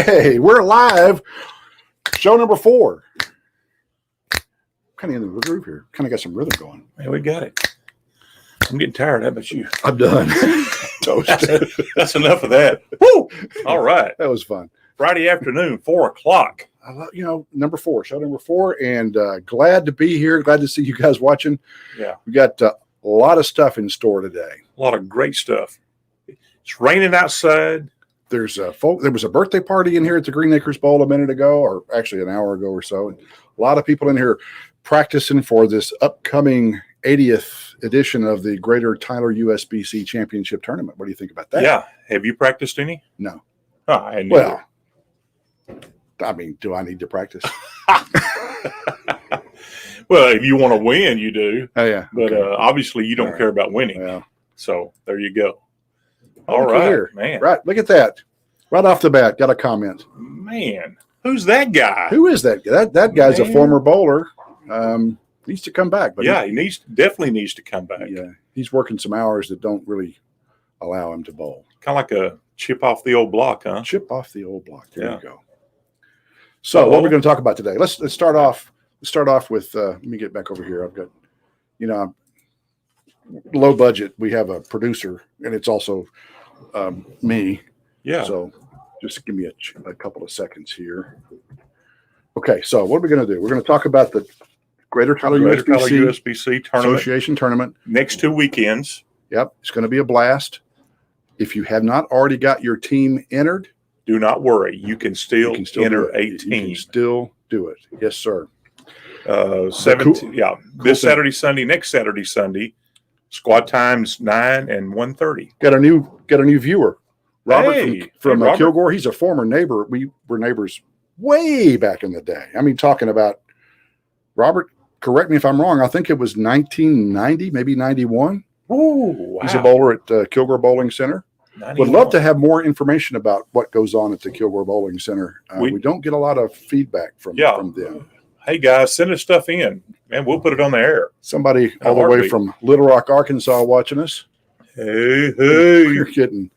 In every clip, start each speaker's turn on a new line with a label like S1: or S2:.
S1: Hey, we're live. Show number 4. Kind of in the groove here. Kind of got some rhythm going.
S2: Man, we got it. I'm getting tired. How about you?
S1: I'm done. Toast.
S2: That's enough of that. Woo! All right.
S1: That was fun.
S2: Friday afternoon, 4 o'clock.
S1: I love, number 4, show number 4, and glad to be here. Glad to see you guys watching.
S2: Yeah.
S1: We got a lot of stuff in store today.
S2: A lot of great stuff. It's raining outside.
S1: There was a birthday party in here at the Green Acres Bowl a minute ago, or actually an hour ago or so. And a lot of people in here practicing for this upcoming 80th edition of the Greater Tyler USBC Championship Tournament. What do you think about that?
S2: Yeah. Have you practiced any?
S1: No.
S2: Well,
S1: I mean, do I need to practice?
S2: Well, if you want to win, you do.
S1: Oh, yeah.
S2: But obviously, you don't care about winning.
S1: Yeah.
S2: So there you go.
S1: All
S2: All
S1: right,
S2: right,
S1: here.
S2: man.
S1: Right, look at that. Right off the bat, got a comment.
S2: Man, who's that guy?
S1: Who is that? That guy's a
S2: Man.
S1: former bowler. Needs to come back. But
S2: Yeah, definitely needs to come back.
S1: yeah, he's working some hours that don't really allow him to bowl.
S2: Kind of like a chip off the old block, huh?
S1: Chip off the old block. There
S2: Yeah.
S1: you go. So what we're going to talk about today? Let's start off. Let's start off with. Let me get back over here. I've got, low budget. We have a producer, and it's also me.
S2: Yeah.
S1: So just give me a couple of seconds here. Okay, so what are we going to do? We're going to talk about the Greater Tyler
S2: USBC tournament.
S1: Association tournament.
S2: Next 2 weekends.
S1: Yep, it's going to be a blast. If you have not already got your team entered,
S2: Do not worry. You can still, enter a
S1: You
S2: team.
S1: can still do it. Yes, sir.
S2: 17. This
S1: thing.
S2: Saturday, Sunday, next Saturday, Sunday. Squad times 9 and 1:30.
S1: Got a new viewer, Robert
S2: Hey,
S1: from
S2: Robert.
S1: Kilgore. He's a former neighbor. We were neighbors way back in the day. I mean, talking about Robert. Correct me if I'm wrong. I think it was 1990, maybe 91.
S2: Ooh, wow.
S1: He's a bowler at Kilgore Bowling Center.
S2: 91.
S1: Would love to have more information about what goes on at the Kilgore Bowling Center. We don't get a lot of feedback from them.
S2: Hey, guys, send us stuff in, and we'll put it on the air.
S1: Somebody all the way from Little Rock, Arkansas watching us.
S2: Hey.
S1: You're getting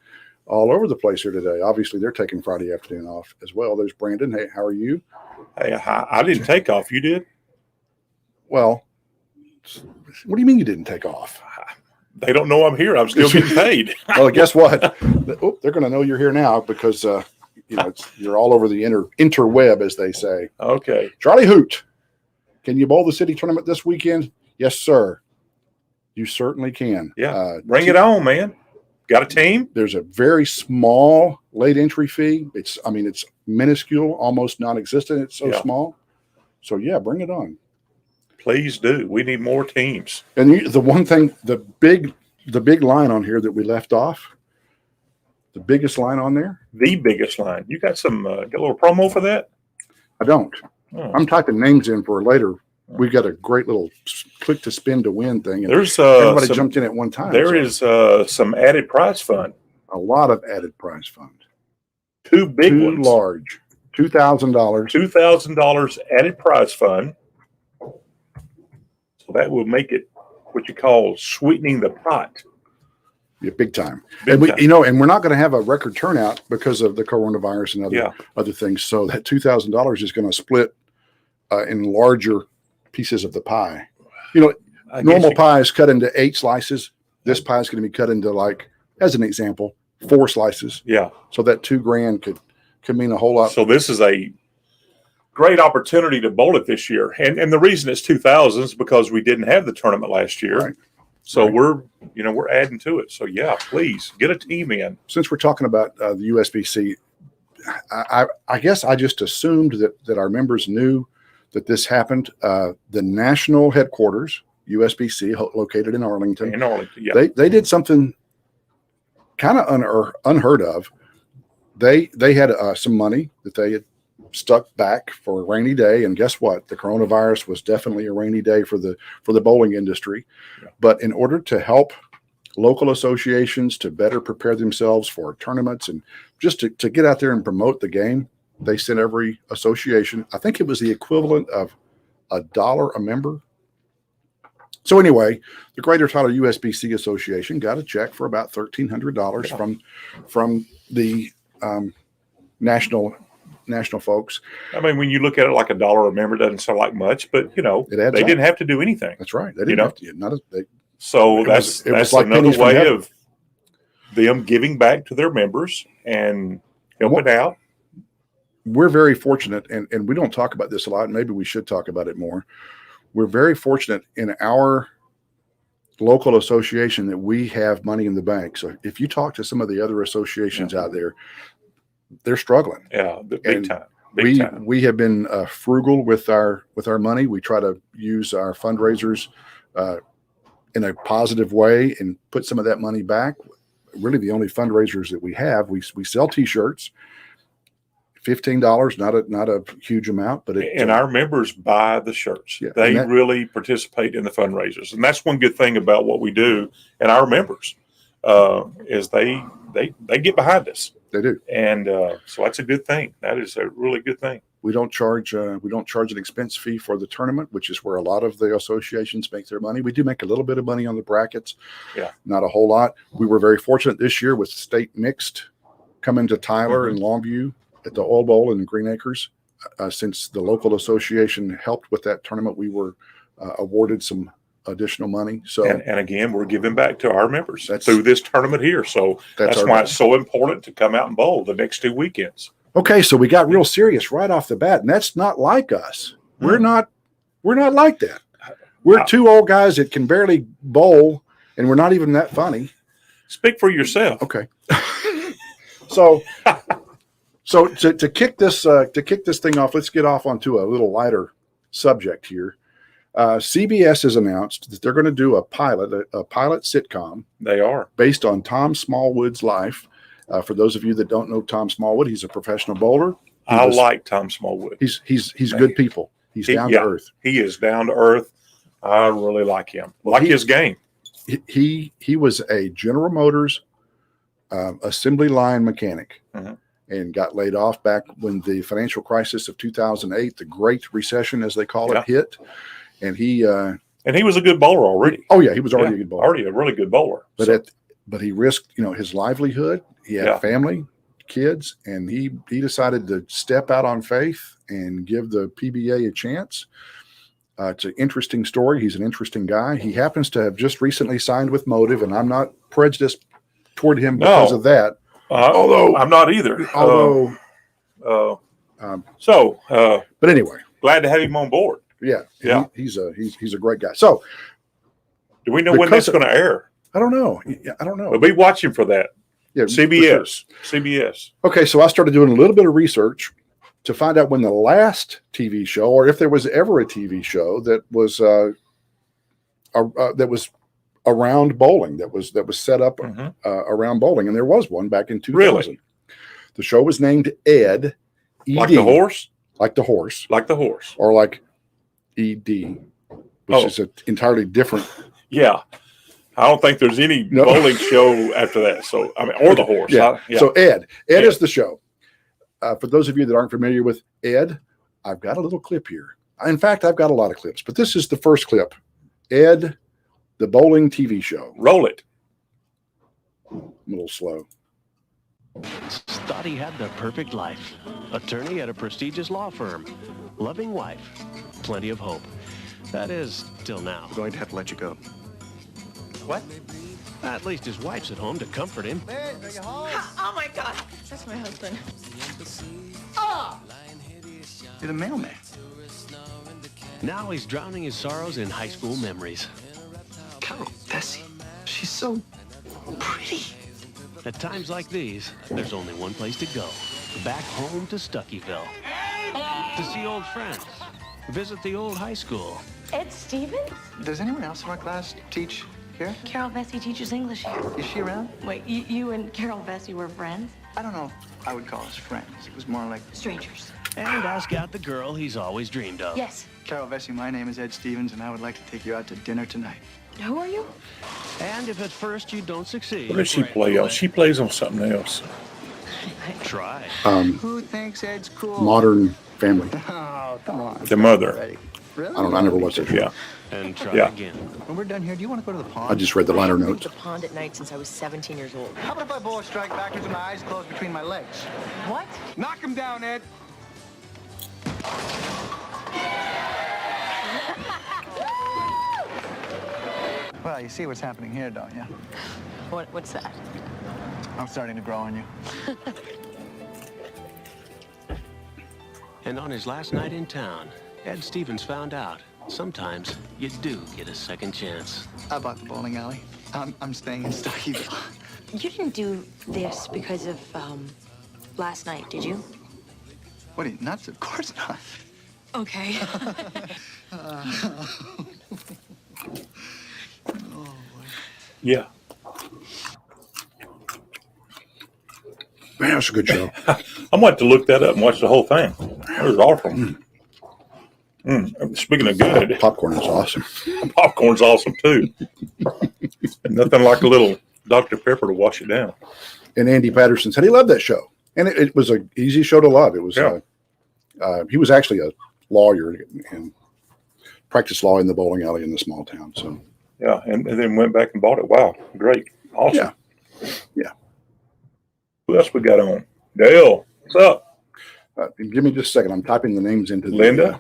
S1: all over the place here today. Obviously, they're taking Friday afternoon off as well. There's Brandon. Hey, how are you?
S2: Hey, I didn't take off. You did?
S1: Well, what do you mean you didn't take off?
S2: They don't know I'm here. I'm still getting paid.
S1: Well, guess what? They're going to know you're here now because you're all over the interweb, as they say.
S2: Okay.
S1: Charlie Hoot, can you bowl the city tournament this weekend? Yes, sir. You certainly can.
S2: Yeah. Bring it on, man. Got a team?
S1: There's a very small late entry fee. It's minuscule, almost non-existent. It's so small. So yeah, bring it on.
S2: Please do. We need more teams.
S1: And the one thing, the big line on here that we left off, the biggest line on there.
S2: The biggest line. You got some got a little promo for that?
S1: I don't.
S2: Oh.
S1: I'm typing names in for later. We've got a great little click to spin to win thing. And
S2: There's
S1: everybody jumped in at one time.
S2: There is some added prize fund.
S1: A lot of added prize fund.
S2: 2 big ones.
S1: Large. $2,000.
S2: $2,000 added prize fund. So that will make it what you call sweetening the pot.
S1: Yeah, big time.
S2: Big time.
S1: And we're not going to have a record turnout because of the coronavirus and other things. So that $2,000 is going to split in larger pieces of the pie. Normal pie is cut into 8 slices. This pie is going to be cut into, like, as an example, 4 slices.
S2: Yeah.
S1: So that $2,000 could mean a whole lot.
S2: So this is a great opportunity to bowl it this year. And the reason it's 2,000 is because we didn't have the tournament last year.
S1: Right.
S2: So we're adding to it. So yeah, please get a team in.
S1: Since we're talking about the USBC, I guess I just assumed that our members knew that this happened. The national headquarters, USBC, located in Arlington.
S2: Yeah.
S1: They did something kind of unheard of. They had some money that they had stuck back for a rainy day, and guess what? The coronavirus was definitely a rainy day for the bowling industry. Yeah. But in order to help local associations to better prepare themselves for tournaments and just to get out there and promote the game, they sent every association, I think it was the equivalent of $1 a member. So anyway, the Greater Tyler USBC Association got a check for about $1,300 from the national national folks.
S2: I mean, when you look at it like $1 a member, it doesn't sound like much, but
S1: It adds
S2: they
S1: up.
S2: didn't have to do anything.
S1: That's right. They
S2: You
S1: didn't
S2: know?
S1: have to.
S2: So
S1: It was
S2: that's
S1: like
S2: another
S1: pennies from
S2: way
S1: heaven.
S2: of them giving back to their members and helping out.
S1: We're very fortunate, and we don't talk about this a lot. And maybe we should talk about it more. We're very fortunate in our local association that we have money in the bank. So if you talk to some of the other associations out there, they're struggling.
S2: Yeah, big
S1: And
S2: time. Big time.
S1: We have been frugal with our money. We try to use our fundraisers in a positive way and put some of that money back. Really, the only fundraisers that we have, we sell T-shirts. $15, not a huge amount, but
S2: And our members buy the shirts.
S1: Yeah,
S2: They
S1: and that-
S2: really participate in the fundraisers, and that's one good thing about what we do. And our members is they get behind us,
S1: they do.
S2: and so that's a good thing. That is a really good thing.
S1: We don't charge an expense fee for the tournament, which is where a lot of the associations make their money. We do make a little bit of money on the brackets, not a whole lot. We were very fortunate this year with state mixed coming to Tyler and Longview at the Oil Bowl in Green Acres. Since the local association helped with that tournament, we were awarded some additional money. So
S2: And again, we're giving back to our members
S1: That's-
S2: through this tournament here. So that's
S1: our
S2: why
S1: goal.
S2: it's so important to come out and bowl the next 2 weekends.
S1: Okay, so we got real serious right off the bat, and that's not like us. We're not like that. We're two old guys that can barely bowl, and we're not even that funny.
S2: Speak for yourself.
S1: Okay. So to kick this thing off, let's get off onto a little lighter subject here. CBS has announced that they're going to do a pilot sitcom
S2: They are.
S1: based on Tom Smallwood's life. For those of you that don't know Tom Smallwood, he's a professional bowler.
S2: I like Tom Smallwood.
S1: He's good people. He's down to earth.
S2: He is down to earth. I really like him. Like his game.
S1: He was a General Motors assembly line mechanic and got laid off back when the financial crisis of 2008, the Great Recession, as they call it, hit. And he
S2: was a good bowler already.
S1: Oh yeah, he was already a good bowler.
S2: Already a really good bowler.
S1: But he risked, his livelihood. He had family, kids, and he decided to step out on faith and give the PBA a chance. It's an interesting story. He's an interesting guy. He happens to have just recently signed with Motive, and I'm not prejudiced toward him because of that.
S2: Although I'm not either.
S1: But anyway,
S2: glad to have him on board.
S1: Yeah. He's a great guy. So,
S2: do we know when that's going to air?
S1: I don't know.
S2: We'll be watching for that.
S1: Yeah,
S2: CBS.
S1: Sure.
S2: CBS.
S1: Okay, so I started doing a little bit of research to find out when the last TV show, or if there was ever a TV show that was around bowling, that was set up around bowling, and there was one back in 2000.
S2: Really?
S1: The show was named Ed. ED,
S2: like the horse.
S1: Like the horse.
S2: Like the horse.
S1: Or like ED, which is an entirely different.
S2: Yeah. I don't think there's any bowling show after that. So, or the horse.
S1: Yeah. So Ed is the show. For those of you that aren't familiar with Ed, I've got a little clip here. In fact, I've got a lot of clips, but this is the first clip. Ed, the bowling TV show.
S2: Roll it.
S1: A little slow.
S3: Thought he had the perfect life. Attorney at a prestigious law firm. Loving wife. Plenty of hope. That is, till now.
S4: I'm going to have to let you go.
S3: What? At least his wife's at home to comfort him.
S5: Oh my God, that's my husband.
S4: You're the mailman.
S3: Now he's drowning his sorrows in high school memories.
S4: Carol Bessie. She's so pretty.
S3: At times like these, there's only one place to go. Back home to Stuckyville. To see old friends. Visit the old high school.
S5: Ed Stevens?
S4: Does anyone else in our class teach here?
S5: Carol Vesey teaches English here.
S4: Is she around?
S5: Wait, you and Carol Vesey were friends?
S4: I don't know if I would call us friends. It was more like...
S5: Strangers.
S3: And ask out the girl he's always dreamed of.
S5: Yes.
S4: Carol Vesey, my name is Ed Stevens, and I would like to take you out to dinner tonight.
S5: Who are you?
S3: And if at first you don't succeed...
S2: What does she play on? She plays on something else.
S3: Try.
S4: Who thinks Ed's cool?
S1: Modern Family.
S4: Oh, come on.
S2: The mother.
S4: Really?
S1: I never watched it.
S2: Yeah.
S3: And try
S2: Yeah.
S3: again.
S4: When we're done here, do you want to go to the pond?
S1: I just read the liner
S6: I haven't
S1: notes.
S6: been to the pond at night since I was 17 years old.
S4: How about if I bowl a strike backwards with my eyes closed between my legs?
S6: What?
S4: Knock him down, Ed. Well, you see what's happening here, don't you?
S6: What's that?
S4: I'm starting to grow on you.
S3: And on his last night in town, Ed Stevens found out sometimes you do get a second chance.
S4: I bought the bowling alley. I'm staying in Stockeyville.
S5: You didn't do this because of, last night, did you?
S4: What are you, nuts? Of course not.
S5: Okay.
S2: Yeah.
S1: Man, that's a good show.
S2: I'm going to look that up and watch the whole thing. That was awesome. Speaking of good,
S1: Popcorn is awesome.
S2: popcorn's awesome too. Nothing like a little Dr. Pepper to wash it down.
S1: And Andy Patterson said he loved that show, and it was an easy show to love. It was.
S2: Yeah.
S1: He was actually a lawyer and practiced law in the bowling alley in the small town. So
S2: Yeah, and then went back and bought it. Wow, great. Awesome.
S1: Yeah.
S2: Who else we got on? Dale, what's up?
S1: give me just a second. I'm typing the names into
S2: Linda?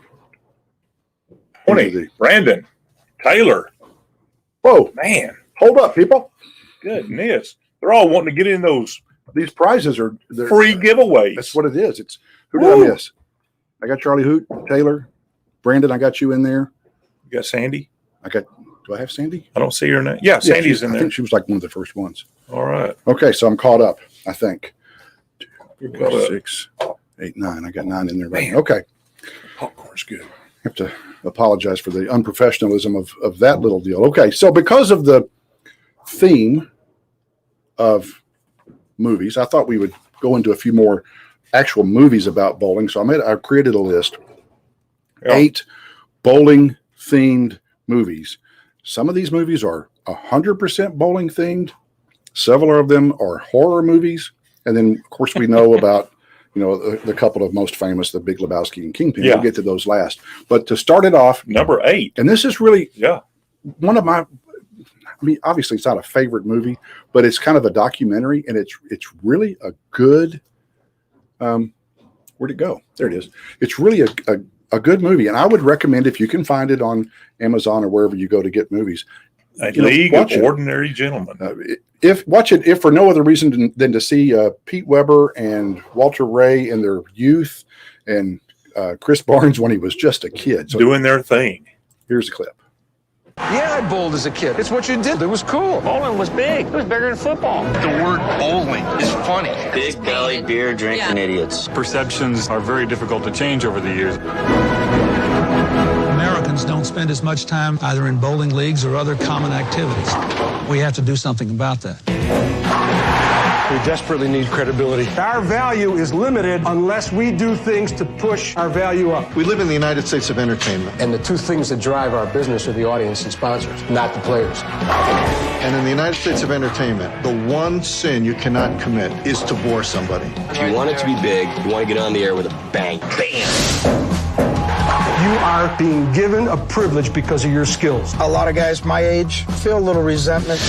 S1: the,
S2: 20. Brandon. Taylor.
S1: Whoa!
S2: Man,
S1: Hold up, people.
S2: goodness. They're all wanting to get in those
S1: These prizes are
S2: free giveaways.
S1: That's what it is. It's who did I miss? I got Charlie Hoot, Taylor, Brandon. I got you in there.
S2: You got Sandy?
S1: Do I have Sandy?
S2: I don't see her name. Yeah, Sandy's in
S1: I
S2: there.
S1: think she was like one of the first ones.
S2: All right.
S1: Okay, so I'm caught up. I think
S2: You're caught up.
S1: 6, 8, 9. I got 9 in there. Right
S2: Man.
S1: now. Okay,
S2: Popcorn's good.
S1: have to apologize for the unprofessionalism of that little deal. Okay, so because of the theme of movies, I thought we would go into a few more actual movies about bowling. So I created a list,
S2: Yeah.
S1: 8 bowling themed movies. Some of these movies are 100% bowling themed. Several of them are horror movies, and then of course we know about the couple of most famous, The Big Lebowski and Kingpin.
S2: Yeah.
S1: We'll get to those last. But to start it off,
S2: Number 8.
S1: and this is really
S2: Yeah.
S1: one of my, I mean, obviously it's not a favorite movie, but it's kind of a documentary, and it's really a good, where'd it go? There it is. It's really a good movie, and I would recommend, if you can find it on Amazon or wherever you go to get movies,
S2: A
S1: You know,
S2: League of
S1: watch it.
S2: Ordinary Gentlemen.
S1: watch it if for no other reason than to see Pete Weber and Walter Ray in their youth, and Chris Barnes when he was just a kid. So
S2: Doing their thing.
S1: here's a clip.
S7: Yeah, I bowled as a kid. It's what you did. It was cool.
S8: Bowling was big. It was bigger than football.
S7: The word bowling is funny.
S8: Big belly, beer drinking idiots.
S9: Perceptions are very difficult to change over the years.
S10: Americans don't spend as much time either in bowling leagues or other common activities. We have to do something about that.
S7: We desperately need credibility.
S11: Our value is limited unless we do things to push our value up.
S12: We live in the United States of entertainment.
S7: And the two things that drive our business are the audience and sponsors, not the players.
S12: And in the United States of entertainment, the one sin you cannot commit is to bore somebody.
S8: If you want it to be big, you want to get on the air with a bang. Bam!
S11: You are being given a privilege because of your skills.
S13: A lot of guys my age feel a little resentment.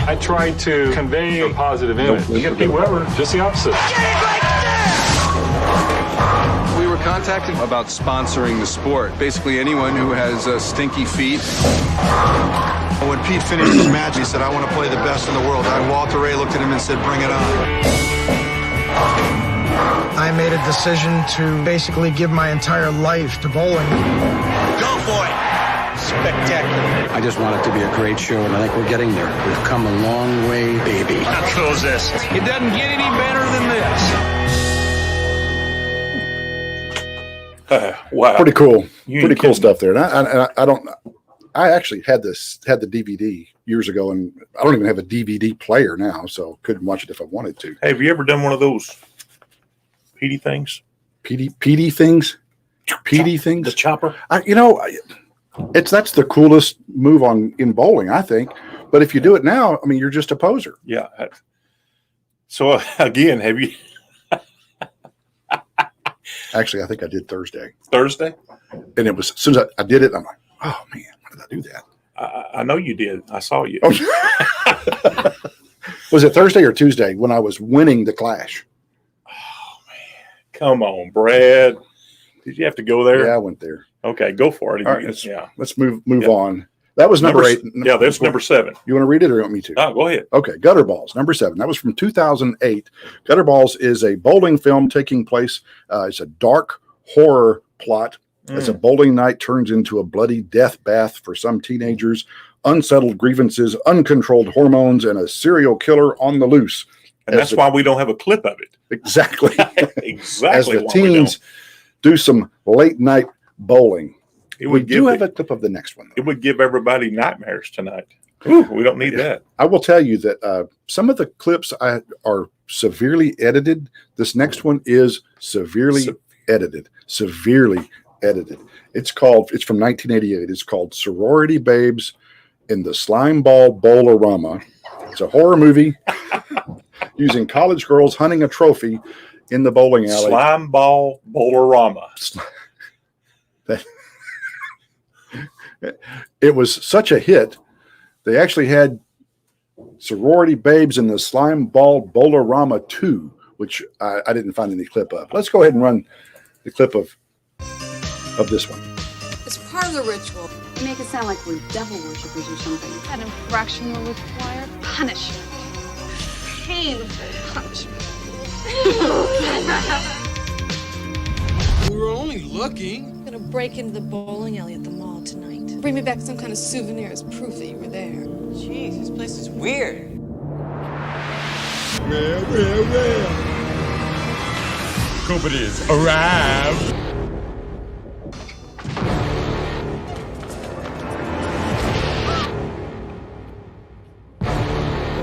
S9: I try to convey a positive image. You get Pete Weber, just the opposite.
S7: We were contacted about sponsoring the sport. Basically, anyone who has stinky feet.
S12: When Pete finished his match, he said, "I want to play the best in the world." And Walter Ray looked at him and said, "Bring it on."
S13: I made a decision to basically give my entire life to bowling.
S8: Go for it! Spectacular.
S10: I just want it to be a great show, and I think we're getting there. We've come a long way, baby.
S8: How cool is this?
S7: It doesn't get any better than this.
S2: Wow.
S1: Pretty cool.
S2: You
S1: Pretty
S2: ain't
S1: cool
S2: kidding.
S1: stuff there. And I actually had the DVD years ago, and I don't even have a DVD player now, so couldn't watch it if I wanted to.
S2: Hey, have you ever done one of those PD things?
S1: PD things? PD things?
S2: The chopper?
S1: That's the coolest move in bowling, I think. But if you do it now, I mean, you're just a poser.
S2: Yeah. So again, have you
S1: Actually, I think I did Thursday,
S2: Thursday?
S1: and it was as soon as I did it, I'm like, oh man, why did I do that?
S2: I know you did. I saw you.
S1: Oh. Was it Thursday or Tuesday when I was winning the Clash?
S2: Come on, Brad. Did you have to go there?
S1: Yeah, I went there.
S2: Okay, go for it.
S1: All right,
S2: Yeah.
S1: let's move on. That was number 8.
S2: Yeah, that's number 7.
S1: You want to read it or you want me to?
S2: Oh, go ahead.
S1: Okay, Gutter Balls, number 7. That was from 2008. Gutter Balls is a bowling film taking place. It's a dark horror plot as a bowling night turns into a bloody death bath for some teenagers, unsettled grievances, uncontrolled hormones, and a serial killer on the loose.
S2: And that's why we don't have a clip of it.
S1: Exactly.
S2: Exactly.
S1: As the
S2: why we don't.
S1: teens do some late night bowling.
S2: It
S1: We
S2: would
S1: do
S2: give
S1: have a clip of the next one.
S2: It would give everybody nightmares tonight. Ooh, we don't need that.
S1: I will tell you that some of the clips are severely edited. This next one is severely edited. Severely edited. It's from 1988. It's called Sorority Babes in the Slime Ball Bowl-orama. It's a horror movie using college girls hunting a trophy in the bowling alley.
S2: Slime Ball Bowl-orama.
S1: It was such a hit. They actually had Sorority Babes in the Slime Ball Bowl-orama 2, which I didn't find any clip of. Let's go ahead and run the clip of this one.
S14: It's part of the ritual.
S15: You make it sound like we're devil worshippers or something.
S14: That infraction will require punishment. Painful punishment.
S16: We were only looking.
S14: I'm gonna break into the bowling alley at the mall tonight. Bring me back some kind of souvenir as proof that you were there.
S16: Jeez, this place is weird.
S9: Well. Company's arrived.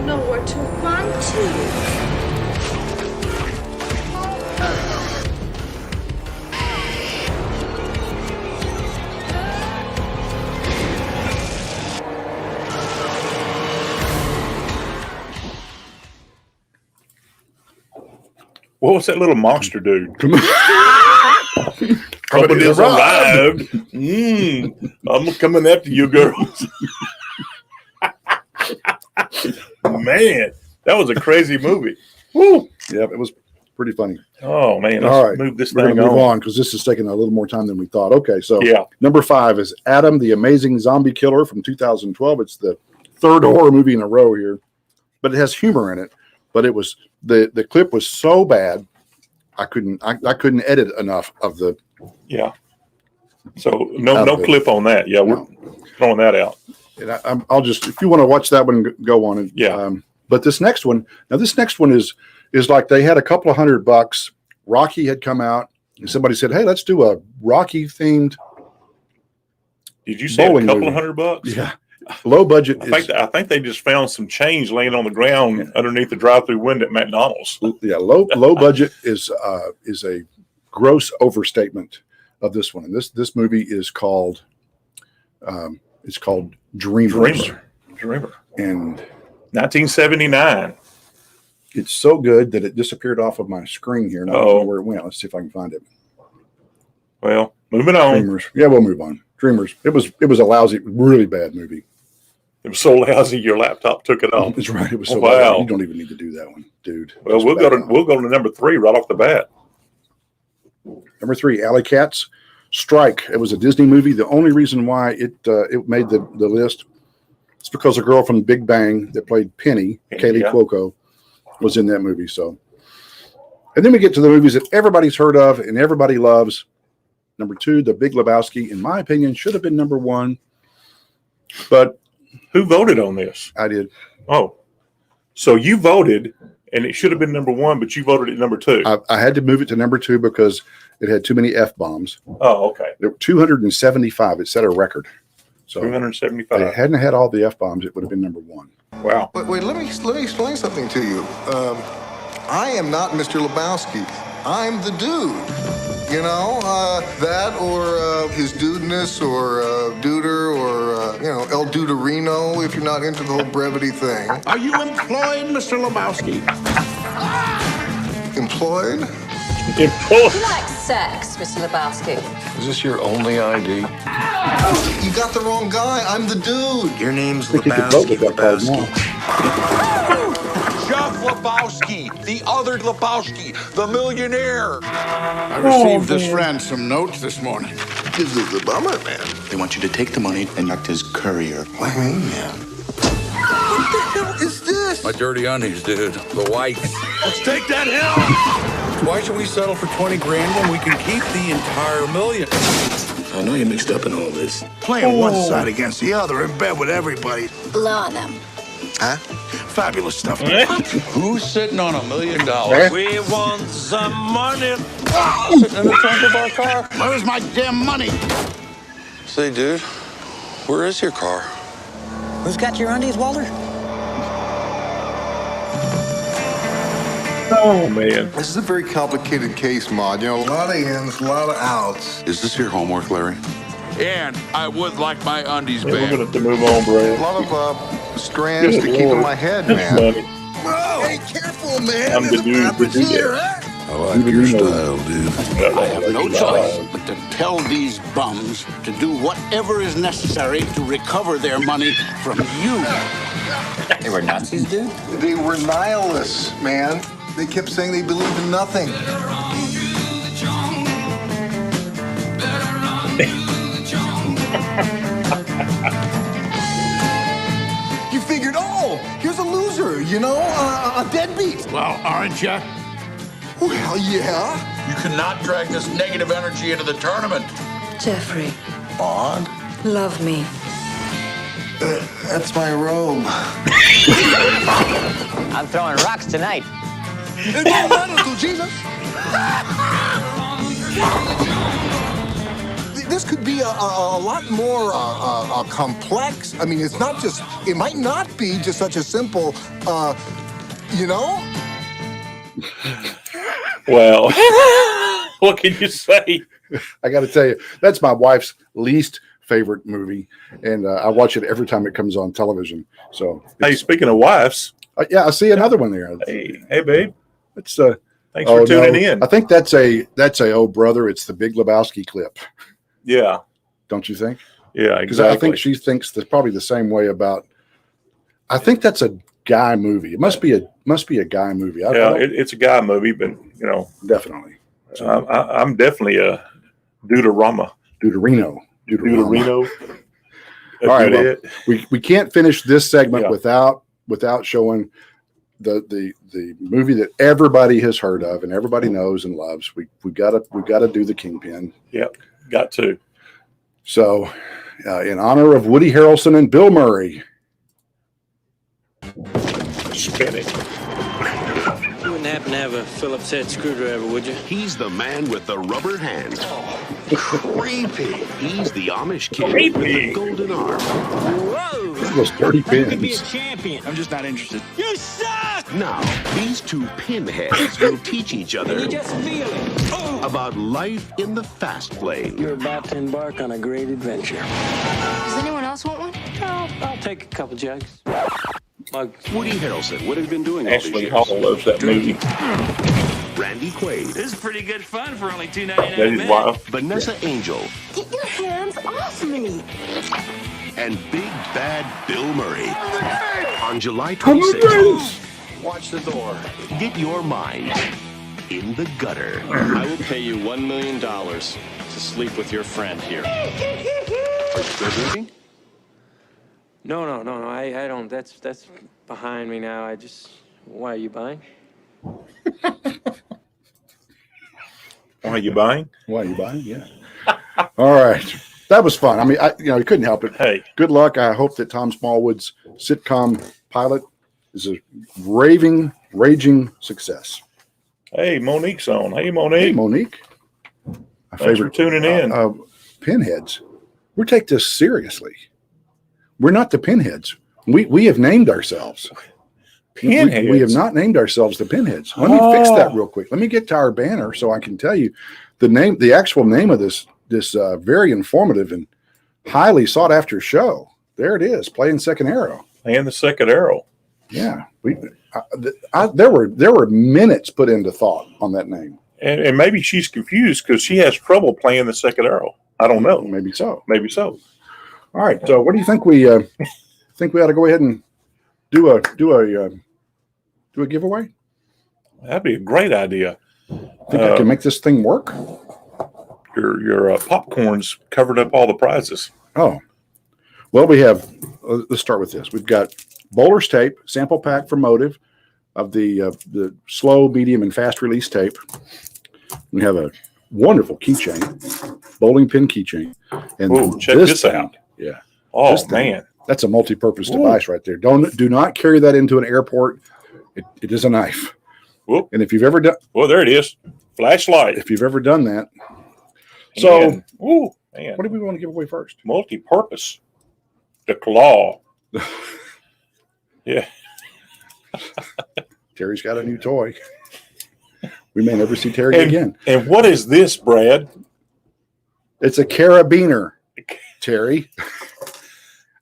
S14: Nowhere to run to.
S2: What was that little monster dude?
S1: Company's
S2: arrived. I'm coming after you, girls. Man, that was a crazy movie. Woo!
S1: Yep, it was pretty funny.
S2: Oh man!
S1: All right,
S2: move this
S1: we're
S2: thing
S1: gonna move
S2: on.
S1: on because this is taking a little more time than we thought. Okay, so
S2: Yeah.
S1: number 5 is Adam the Amazing Zombie Killer from 2012. It's the third horror movie in a row here, but it has humor in it. But it was the clip was so bad, I couldn't edit enough of the.
S2: Yeah. So no clip on that. Yeah, we're throwing that out.
S1: And I'll just, if you want to watch that one, go on. And,
S2: Yeah.
S1: But this next one is like they had a couple of $100. Rocky had come out, and somebody said, "Hey, let's do a Rocky themed."
S2: Did you say a
S1: bowling
S2: couple
S1: movie.
S2: of $100?
S1: Yeah, low budget.
S2: I think they just found some change laying on the ground underneath the drive-through window at McDonald's.
S1: Yeah, low budget is a gross overstatement of this one. And this movie is called it's called Dreamers.
S2: Dreamer.
S1: And
S2: 1979.
S1: it's so good that it disappeared off of my screen here. And I don't know where it went. Let's see if I can find it.
S2: Well, moving on.
S1: Dreamers. Yeah, we'll move on. Dreamers. It was a lousy, really bad movie.
S2: It was so lousy your laptop took it off.
S1: That's right. It was so
S2: wow.
S1: bad. You don't even need to do that one, dude.
S2: Well,
S1: That's
S2: we'll
S1: bad.
S2: go to number 3 right off the bat.
S1: Number 3, Alley Cats Strike. It was a Disney movie. The only reason why it made the list is because a girl from Big Bang that played Penny, Kaylee Cuoco, was in that movie. So, and then we get to the movies that everybody's heard of and everybody loves. Number 2, The Big Lebowski, in my opinion, should have been number 1. But
S2: who voted on this?
S1: I did.
S2: Oh, so you voted, and it should have been number 1, but you voted at number 2.
S1: I had to move it to number 2 because it had too many F-bombs.
S2: Oh, okay.
S1: There were 275. It set a record. So
S2: 275.
S1: if it hadn't had all the F-bombs, it would have been number 1.
S2: Wow.
S12: Wait, let me explain something to you. I am not Mr. Lebowski. I'm the dude. You know, that or his dudeness or duder or, El Duderino if you're not into the whole brevity thing.
S13: Are you employed, Mr. Lebowski?
S12: Employed?
S2: Employed.
S15: You like sex, Mr. Lebowski?
S7: Is this your only ID?
S12: You got the wrong guy. I'm the dude.
S11: Your name's
S1: I think you could vote with that card now.
S11: Just
S17: Lebowski, the other Lebowski, the millionaire.
S18: I received this ransom note this morning.
S12: This is a bummer, man.
S18: They want you to take the money and act as courier.
S12: What do you mean, man? What the hell is this?
S18: My dirty undies, dude. The whites.
S17: Let's take that hill.
S18: Why should we settle for 20 grand when we can keep the entire million?
S13: I know you're mixed up in all this. Playing one side against the other in bed with everybody.
S15: Blow on them.
S13: Huh? Fabulous stuff.
S18: Who's sitting on $1 million?
S17: We want some money.
S18: Sitting in the trunk of our car?
S13: Where's my damn money?
S7: Say, dude, where is your car?
S16: Who's got your undies, Walter?
S2: Oh, man.
S12: This is a very complicated case, Maud. You know, a lot of ins, a lot of outs.
S18: Is this your homework, Larry? And I would like my undies
S2: We're
S18: back.
S2: going to have to move on, Brad.
S12: A lot of strands to keep in my head, man.
S13: Whoa! Hey, careful, man.
S2: I'm the
S13: There's a
S2: dude to
S13: rapids
S2: do
S13: here,
S2: that.
S13: huh?
S18: I like your style, dude.
S13: I have no choice but to tell these bums to do whatever is necessary to recover their money from you.
S16: They were Nazis, dude?
S12: They were nihilists, man. They kept saying they believe in nothing. You figured, oh, here's a loser, you know, a deadbeat.
S18: Well, aren't you?
S12: Well, yeah.
S18: You cannot drag this negative energy into the tournament.
S15: Jeffrey,
S12: Maud,
S15: love me.
S12: that's my robe.
S16: I'm throwing rocks tonight.
S12: It don't matter to Jesus. This could be a lot more complex. I mean, it's not just, it might not be just such a simple, you know?
S2: Well, what can you say?
S1: I got to tell you, that's my wife's least favorite movie, and I watch it every time it comes on television. So,
S2: Hey, speaking of wives,
S1: yeah, I see another one there.
S2: hey, babe.
S1: It's
S2: Thanks for tuning in.
S1: I think that's a oh brother, it's the Big Lebowski clip.
S2: Yeah.
S1: Don't you think?
S2: Yeah,
S1: Because
S2: exactly.
S1: I think she thinks probably the same way about. I think that's a guy movie. It must be a guy movie.
S2: It's a guy movie, but you know,
S1: definitely.
S2: I'm definitely a Deuterama.
S1: Deuterino.
S2: Deuterino.
S1: All right, well, we can't finish this segment without showing the movie that everybody has heard of and everybody knows and loves. We got to do the Kingpin.
S2: Yep, got to.
S1: So, in honor of Woody Harrelson and Bill Murray,
S2: spin it.
S19: You wouldn't happen to have a Phillips head screwdriver, would you?
S20: He's the man with the rubber hand.
S13: Creepy.
S20: He's the Amish kid
S2: Creepy.
S20: with the golden arm.
S19: Whoa!
S1: those dirty
S19: I could be a
S1: pins.
S19: champion.
S4: I'm just not interested.
S19: You suck!
S20: Now, these two pinheads will teach each
S19: And
S20: other
S19: you just feel it. Oh.
S20: about life in the fast lane.
S19: You're about to embark on a great adventure.
S5: Does anyone else want one?
S19: I'll take a couple jugs. Mugs.
S20: Woody Harrelson, what have you been doing
S2: Ashley
S20: all
S2: Hall
S20: these
S2: loves that movie.
S20: Randy Quaid.
S19: This is pretty good fun for only $2.99
S2: That
S19: a
S2: is
S19: minute.
S2: wild.
S20: Vanessa Angel.
S15: Get your hands off me.
S20: And Big Bad Bill Murray. On July 26th,
S19: Watch the door.
S20: get your mind in the gutter.
S3: I will pay you $1 million to sleep with your friend here.
S20: Are you still drinking?
S19: No, I don't. That's behind me now. Why are you buying?
S2: Why are you buying?
S1: Why are you buying? Yeah. All right. That was fun. I mean, you couldn't help it.
S2: Hey.
S1: Good luck. I hope that Tom Smallwood's sitcom pilot is a raging success.
S2: Hey, Monique's on. Hey, Monique.
S1: Hey, Monique. My
S2: Thanks for tuning in.
S1: Pinheads. We take this seriously. We're not the Pinheads. We have named ourselves.
S2: Pinheads?
S1: We have not named ourselves the Pinheads. Let me fix that real quick. Let me get to our banner so I can tell you the actual name of this very informative and highly sought after show. There it is, Playing Second Arrow.
S2: And the second arrow.
S1: Yeah, there were minutes put into thought on that name.
S2: And maybe she's confused because she has trouble playing the second arrow. I don't know.
S1: Maybe so.
S2: Maybe so.
S1: All right. So, what do you think we ought to go ahead and do a Do a giveaway?
S2: That'd be a great idea.
S1: Think I can make this thing work?
S2: Your popcorn's covered up all the prizes.
S1: Oh, well, we have. Let's start with this. We've got bowler's tape, sample pack for Motive of the slow, medium, and fast release tape. We have a wonderful keychain, bowling pin keychain, and
S2: Ooh, check this out.
S1: Yeah.
S2: Oh
S1: This thing,
S2: man,
S1: that's a multi-purpose device right there. Do not carry that into an airport. It is a knife.
S2: Whoop.
S1: And if you've ever done,
S2: well, there it is, flashlight.
S1: if you've ever done that, so
S2: And, ooh, man,
S1: what do we want to give away first?
S2: multi-purpose. The claw. Yeah.
S1: Terry's got a new toy. We may never see Terry again.
S2: And what is this, Brad?
S1: It's a carabiner, Terry.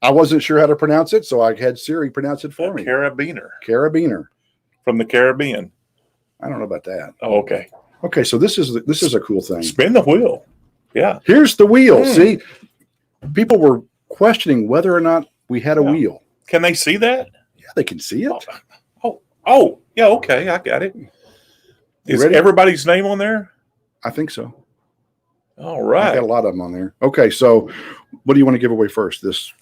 S1: I wasn't sure how to pronounce it, so I had Siri pronounce it for me.
S2: Carabiner.
S1: Carabiner.
S2: From the Caribbean.
S1: I don't know about that.
S2: Oh, okay.
S1: Okay, so this is a cool thing.
S2: Spin the wheel. Yeah.
S1: Here's the wheel. See, people were questioning whether or not we had a wheel.
S2: Can they see that?
S1: Yeah, they can see it.
S2: Oh, yeah, okay, I got it. Is
S1: ready?
S2: everybody's name on there?
S1: I think so.
S2: All
S1: I
S2: right.
S1: got a lot of them on there. Okay, so what do you want to give away first? This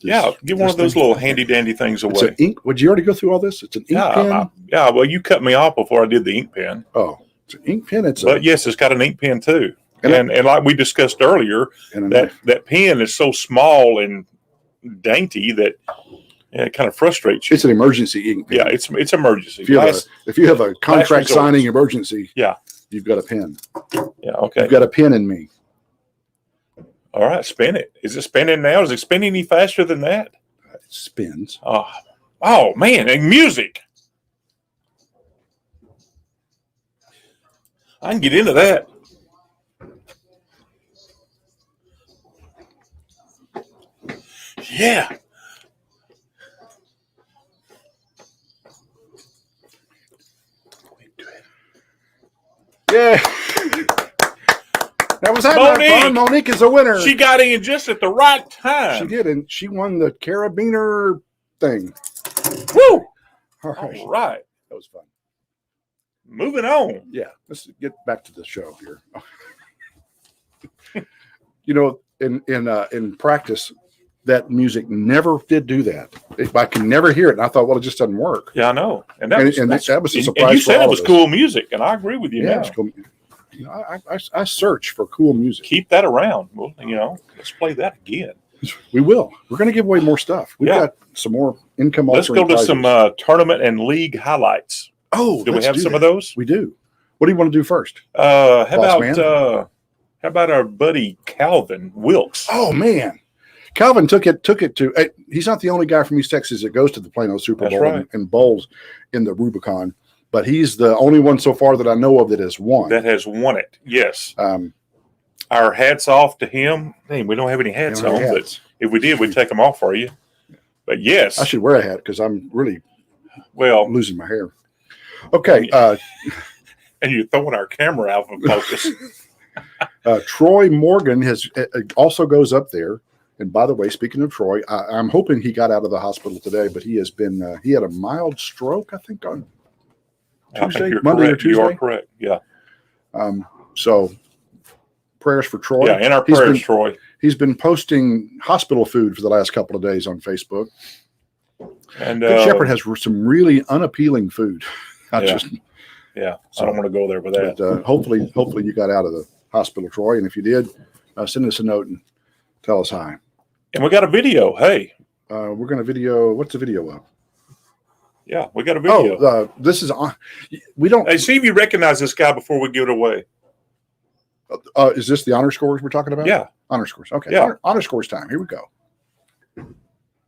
S2: Yeah, give one of those little handy dandy things
S1: It's
S2: away.
S1: an ink. Would you already go through all this? It's an ink pen.
S2: Yeah, well, you cut me off before I did the ink pen.
S1: Oh, it's an ink pen.
S2: But yes, it's got an ink pen too. And like we discussed earlier, that pen is so small and dainty that it kind of frustrates you.
S1: It's an emergency ink pen.
S2: Yeah, it's emergency.
S1: If you have a contract
S2: resort.
S1: signing emergency,
S2: Yeah.
S1: you've got a pen.
S2: Yeah, okay.
S1: You've got a pen in me.
S2: All right, spin it. Is it spinning now? Is it spinning any faster than that?
S1: It spins.
S2: Oh man, and music. I can get into that. Yeah.
S1: Yeah. That was fun. Monique is a winner.
S2: She got in just at the right time.
S1: She did, and she won the carabiner thing.
S2: Woo!
S1: All right.
S2: All right.
S1: That was fun.
S2: Moving on.
S1: Yeah, let's get back to the show here. You know, in practice, that music never did do that. I can never hear it, and I thought, well, it just doesn't work.
S2: Yeah, I know. And that
S1: was a surprise.
S2: And you
S1: for
S2: said
S1: all
S2: it was
S1: of us.
S2: cool music, and I agree with you.
S1: Yeah,
S2: now.
S1: it's cool. You know, I search for cool music.
S2: Keep that around. Well, let's play that again.
S1: We will. We're going to give away more stuff. We've got some more income.
S2: Let's go to some tournament and league highlights.
S1: Oh,
S2: do we have some
S1: that.
S2: of those?
S1: We do. What do you want to do first?
S2: How about our buddy Calvin Wilkes?
S1: Oh man, Calvin took it to. He's not the only guy from East Texas that goes to the Plano Super Bowl and bowls in the Rubicon, but he's the only one so far that I know of that has won.
S2: That has won it. Yes. Our hats off to him. Hey, we don't have any hats on, but if we did, we'd take them off for you. But yes,
S1: I should wear a hat because I'm really losing my hair. Okay.
S2: And you're throwing our camera out of focus.
S1: Troy Morgan also goes up there. And by the way, speaking of Troy, I'm hoping he got out of the hospital today, but he has been, he had a mild stroke, I think, on Tuesday, Monday or Tuesday.
S2: You are correct. Yeah.
S1: So prayers for Troy.
S2: Yeah, and our prayers, Troy.
S1: He's been posting hospital food for the last couple of days on Facebook.
S2: And
S1: Good Shepherd has some really unappealing food.
S2: I don't want to go there with that.
S1: But, hopefully you got out of the hospital, Troy. And if you did, send us a note and tell us hi.
S2: And we got a video. Hey,
S1: we're going to video. What's the video of?
S2: Yeah, we got a video.
S1: Oh, this is on. We don't.
S2: Hey, see if you recognize this guy before we give it away.
S1: Is this the honor scores we're talking about?
S2: Yeah,
S1: honor scores. Okay.
S2: Yeah,
S1: honor scores time. Here we go.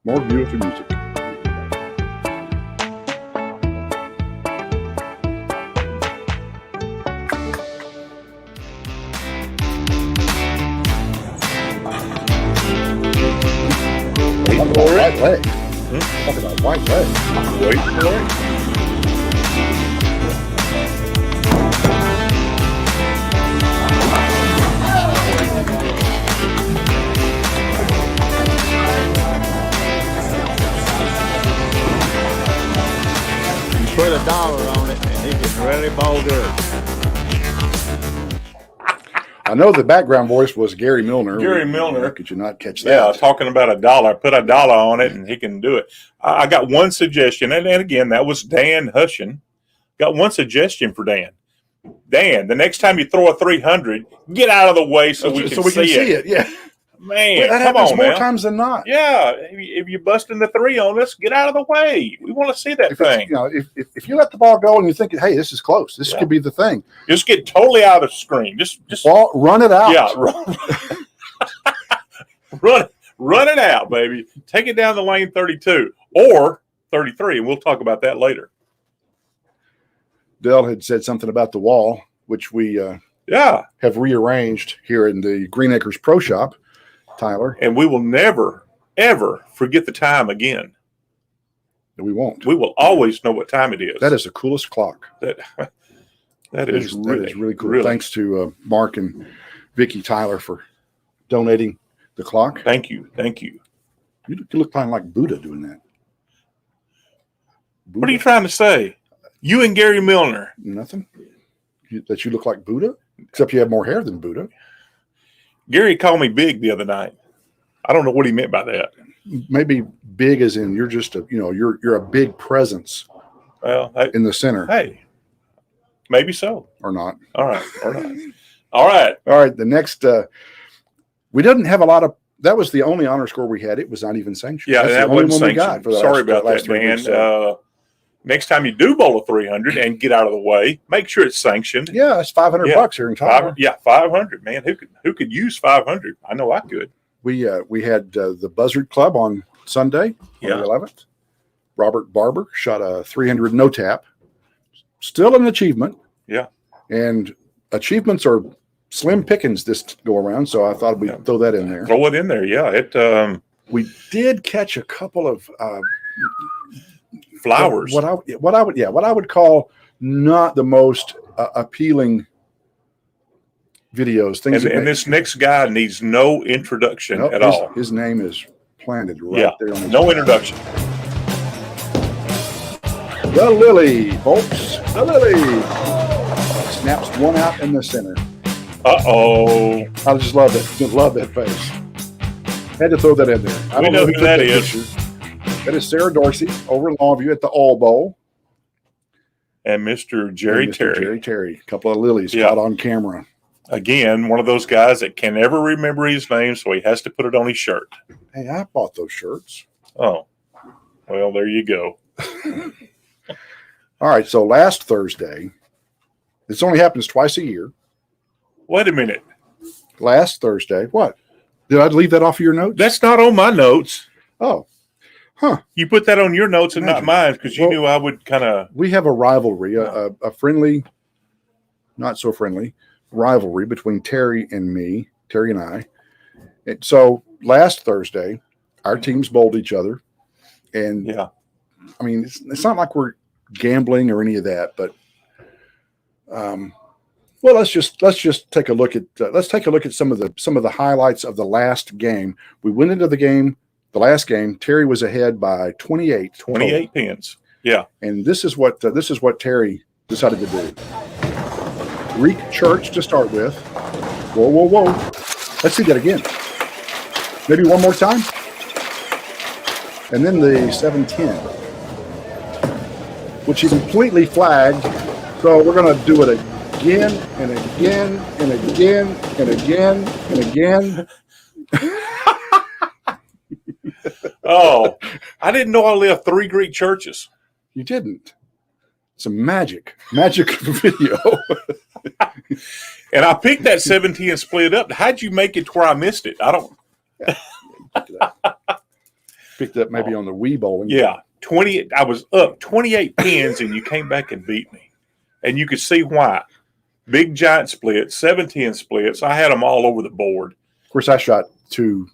S1: More beautiful music. White leg. Talk about white leg.
S2: Wait for it.
S12: Detroit
S1: know the background voice was Gary Milner.
S2: Gary Milner.
S1: Could you not catch that?
S2: Yeah, talking about $1. Put $1 on it, and he can do it. I got one suggestion, and again, that was Dan Hushin. Got one suggestion for Dan. Dan, the next time you throw a 300, get out of the way so we can see it.
S1: Yeah,
S2: man,
S1: well, that
S2: come
S1: happens
S2: on
S1: more
S2: now.
S1: times than not.
S2: Yeah, if you're busting the 3 on us, get out of the way. We want to see that
S1: If
S2: thing.
S1: if you let the ball go and you think, hey, this is close, this could be the thing.
S2: Just get totally out of the screen. Just
S1: run it out.
S2: Yeah, run it out, baby. Take it down the lane 32 or 33, and we'll talk about that later.
S1: Dell had said something about the wall, which we have rearranged here in the Green Acres Pro Shop, Tyler.
S2: And we will never, ever forget the time again.
S1: We won't.
S2: We will always know what time it is.
S1: That is the coolest clock.
S2: That is
S1: really cool. Thanks to Mark and Vicky Tyler for donating the clock.
S2: Thank you.
S1: You look kind of like Buddha doing that.
S2: What are you trying to say? You and Gary Milner.
S1: Nothing. That you look like Buddha? Except you have more hair than Buddha.
S2: Gary called me big the other night. I don't know what he meant by that.
S1: Maybe big as in you're just you're a big presence.
S2: Well,
S1: in the center.
S2: Hey, maybe so.
S1: Or not.
S2: All right. Or not. All right.
S1: All right. The next, we didn't have a lot of. That was the only honor score we had. It was not even sanctioned.
S2: Yeah,
S1: That's
S2: that
S1: the only
S2: wasn't
S1: one we
S2: sanctioned.
S1: got for the
S2: Sorry about
S1: last
S2: that,
S1: 3
S2: man.
S1: weeks, so.
S2: Next time you do bowl a 300 and get out of the way, make sure it's sanctioned.
S1: Yeah, it's $500 here in Tyler.
S2: 500, man. Who could use 500? I know I could.
S1: We had the Buzzard Club on Sunday, on the 11th. Robert Barber shot a 300 no tap. Still an achievement.
S2: Yeah.
S1: And achievements are slim pickings this go around, so I thought we'd throw that in there.
S2: Throw it in there, yeah.
S1: We did catch a couple of
S2: flowers.
S1: What I would call not the most appealing videos.
S2: And this next guy needs no introduction at all.
S1: His name is planted right there on his
S2: no introduction.
S1: The Lily, folks. The Lily snaps one out in the center.
S2: Uh-oh.
S1: I just love it. Just love that face. Had to throw that in there. I
S2: We
S1: don't
S2: know who
S1: took
S2: that is.
S1: picture. That is Sarah Dorsey over in Longview at the Old Bowl.
S2: And Mr. Jerry Terry.
S1: Jerry Terry. A couple of lilies caught on camera.
S2: Again, one of those guys that can never remember his name, so he has to put it on his shirt.
S1: Hey, I bought those shirts.
S2: Oh. Well, there you go.
S1: All right, so last Thursday, this only happens twice a year.
S2: Wait a minute.
S1: Last Thursday, what? Did I leave that off of your notes?
S2: That's not on my notes.
S1: Oh. Huh.
S2: You put that on your notes and not mine because you knew I would kind of.
S1: We have a rivalry, a friendly, not so friendly rivalry between Terry and me, Terry and I. And so last Thursday, our teams bowled each other. And I mean, it's not like we're gambling or any of that, but well, let's just take a look at some of the highlights of the last game. We went into the last game. Terry was ahead by 28
S2: pins. Yeah,
S1: and this is what Terry decided to do. Reek Church to start with. Whoa! Let's see that again. Maybe one more time, and then the 710, which he completely flagged. So we're going to do it again and again and again and again and again.
S2: Oh, I didn't know I left 3 Greek churches.
S1: You didn't. It's a magic video.
S2: And I picked that 17 and split it up. How'd you make it to where I missed it? I don't.
S1: Picked up maybe on the Wii bowling.
S2: Yeah, 20. I was up 28 pins, and you came back and beat me. And you could see why. Big giant splits, 17 splits. I had them all over the board.
S1: Of course, I shot 2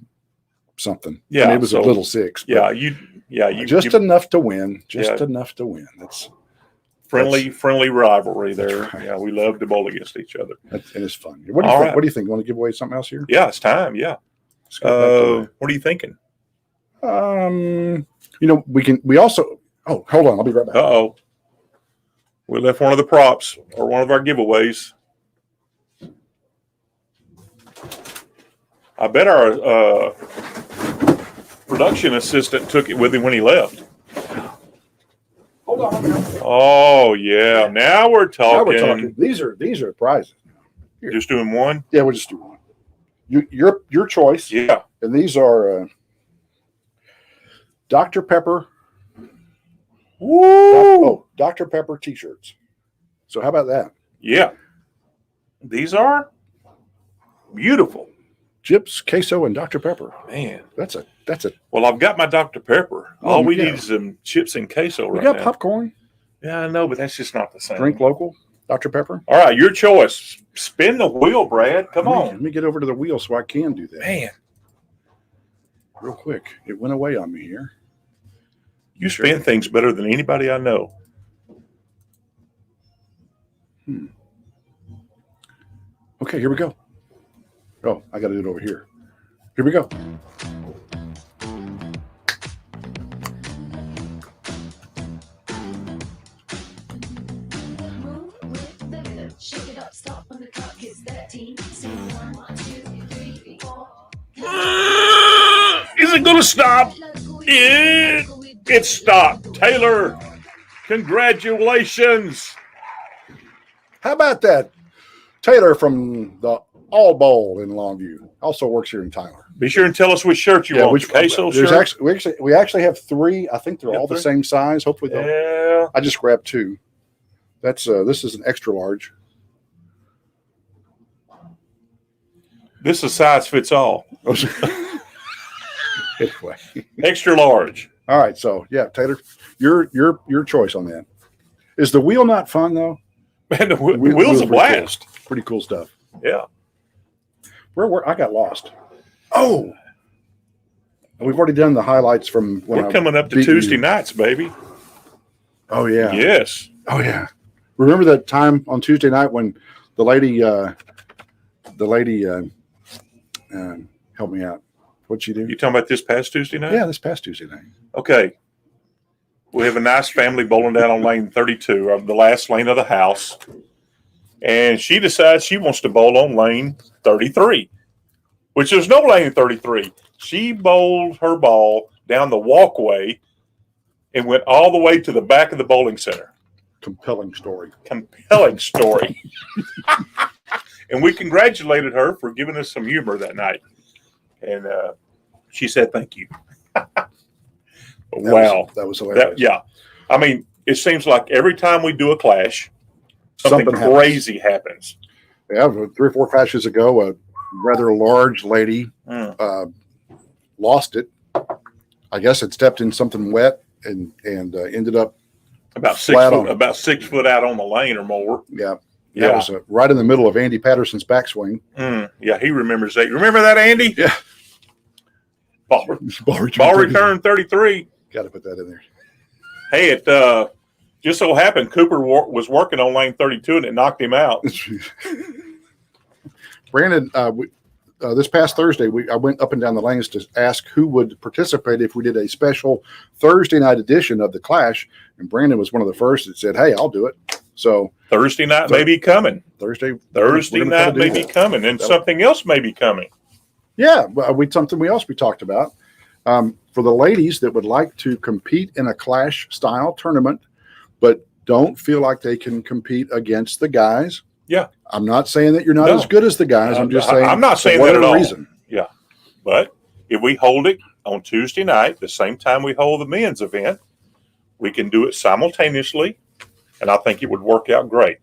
S1: something.
S2: Yeah,
S1: and it was a little 6.
S2: You
S1: just enough to win. Enough to win. That's
S2: friendly rivalry there.
S1: Right.
S2: Yeah, we love to bowl against each other.
S1: And it's fun. What do you think? Right. What do you think? You want to give away something else here?
S2: Yeah, it's time. Yeah. What are you thinking?
S1: We also. Oh, hold on. I'll be right back.
S2: Uh-oh. We left one of the props or one of our giveaways. I bet our production assistant took it with him when he left.
S1: Hold on.
S2: Oh yeah, now we're talking.
S1: Now we're talking. These are prizes.
S2: You're just doing one.
S1: Yeah, we'll just do one. Your choice.
S2: Yeah.
S1: And these are Dr. Pepper.
S2: Woo!
S1: Dr. Pepper T-shirts. So how about that?
S2: Yeah. These are beautiful.
S1: Chips, queso, and Dr. Pepper.
S2: Man,
S1: that's a.
S2: Well, I've got my Dr. Pepper.
S1: Oh,
S2: All we
S1: yeah.
S2: need is some chips and queso
S1: You
S2: right
S1: got
S2: now.
S1: popcorn.
S2: Yeah, I know, but that's just not the same.
S1: Drink local. Dr. Pepper.
S2: All right, your choice. Spin the wheel, Brad. Come on.
S1: Let me get over to the wheel so I can do that.
S2: Man,
S1: real quick. It went away on me here.
S2: you spin things better than anybody I know.
S1: Okay, here we go. Oh, I got to do it over here. Here we go.
S2: Is it going to stop? It stopped. Taylor, congratulations.
S1: How about that? Taylor from the All Bowl in Longview also works here in Tyler.
S2: Be sure and tell us which shirt you want.
S1: Which
S2: queso
S1: there's
S2: shirt?
S1: we actually have 3. I think they're
S2: Yeah,
S1: all the
S2: 3.
S1: same size. Hopefully,
S2: Yeah.
S1: I just grabbed 2. That's this is an extra large.
S2: This is size fits all.
S1: Anyway,
S2: extra large.
S1: All right, so yeah, Taylor, your choice on that. Is the wheel not fun though?
S2: Man, the wheel's a blast.
S1: Pretty cool stuff.
S2: Yeah.
S1: Where I got lost. Oh, we've already done the highlights from when
S2: We're coming up to Tuesday nights, baby.
S1: Oh yeah.
S2: Yes.
S1: Oh yeah. Remember that time on Tuesday night when the lady help me out. What'd she do?
S2: You talking about this past Tuesday night?
S1: Yeah, this past Tuesday night.
S2: Okay. We have a nice family bowling down on lane 32, the last lane of the house. And she decides she wants to bowl on lane 33, which there's no lane 33. She bowled her ball down the walkway and went all the way to the back of the bowling center.
S1: Compelling story.
S2: Compelling story. And we congratulated her for giving us some humor that night. And she said, thank you. Wow.
S1: That was hilarious.
S2: Yeah. I mean, it seems like every time we do a clash, something
S1: happens.
S2: crazy happens.
S1: Yeah, 3 or 4 clashes ago, a rather large lady lost it. I guess it stepped in something wet and ended up
S2: about 6 foot out on the lane or more.
S1: Yeah.
S2: Yeah.
S1: That was right in the middle of Andy Patterson's backswing.
S2: Yeah, he remembers that. You remember that, Andy?
S1: Yeah.
S2: Ball return 33.
S1: Got to put that in there.
S2: Hey, it just so happened Cooper was working on lane 32 and it knocked him out.
S1: Brandon, this past Thursday, I went up and down the lanes to ask who would participate if we did a special Thursday night edition of the Clash, and Brandon was one of the first that said, "Hey, I'll do it." So
S2: Thursday night may be coming.
S1: Thursday
S2: night may be coming, and something else may be coming.
S1: Yeah, something else we talked about. For the ladies that would like to compete in a Clash style tournament, but don't feel like they can compete against the guys.
S2: Yeah.
S1: I'm not saying that you're not as good as the guys. I'm just saying
S2: I'm not saying
S1: for
S2: that at all.
S1: reason.
S2: Yeah. But if we hold it on Tuesday night, the same time we hold the men's event, we can do it simultaneously, and I think it would work out great.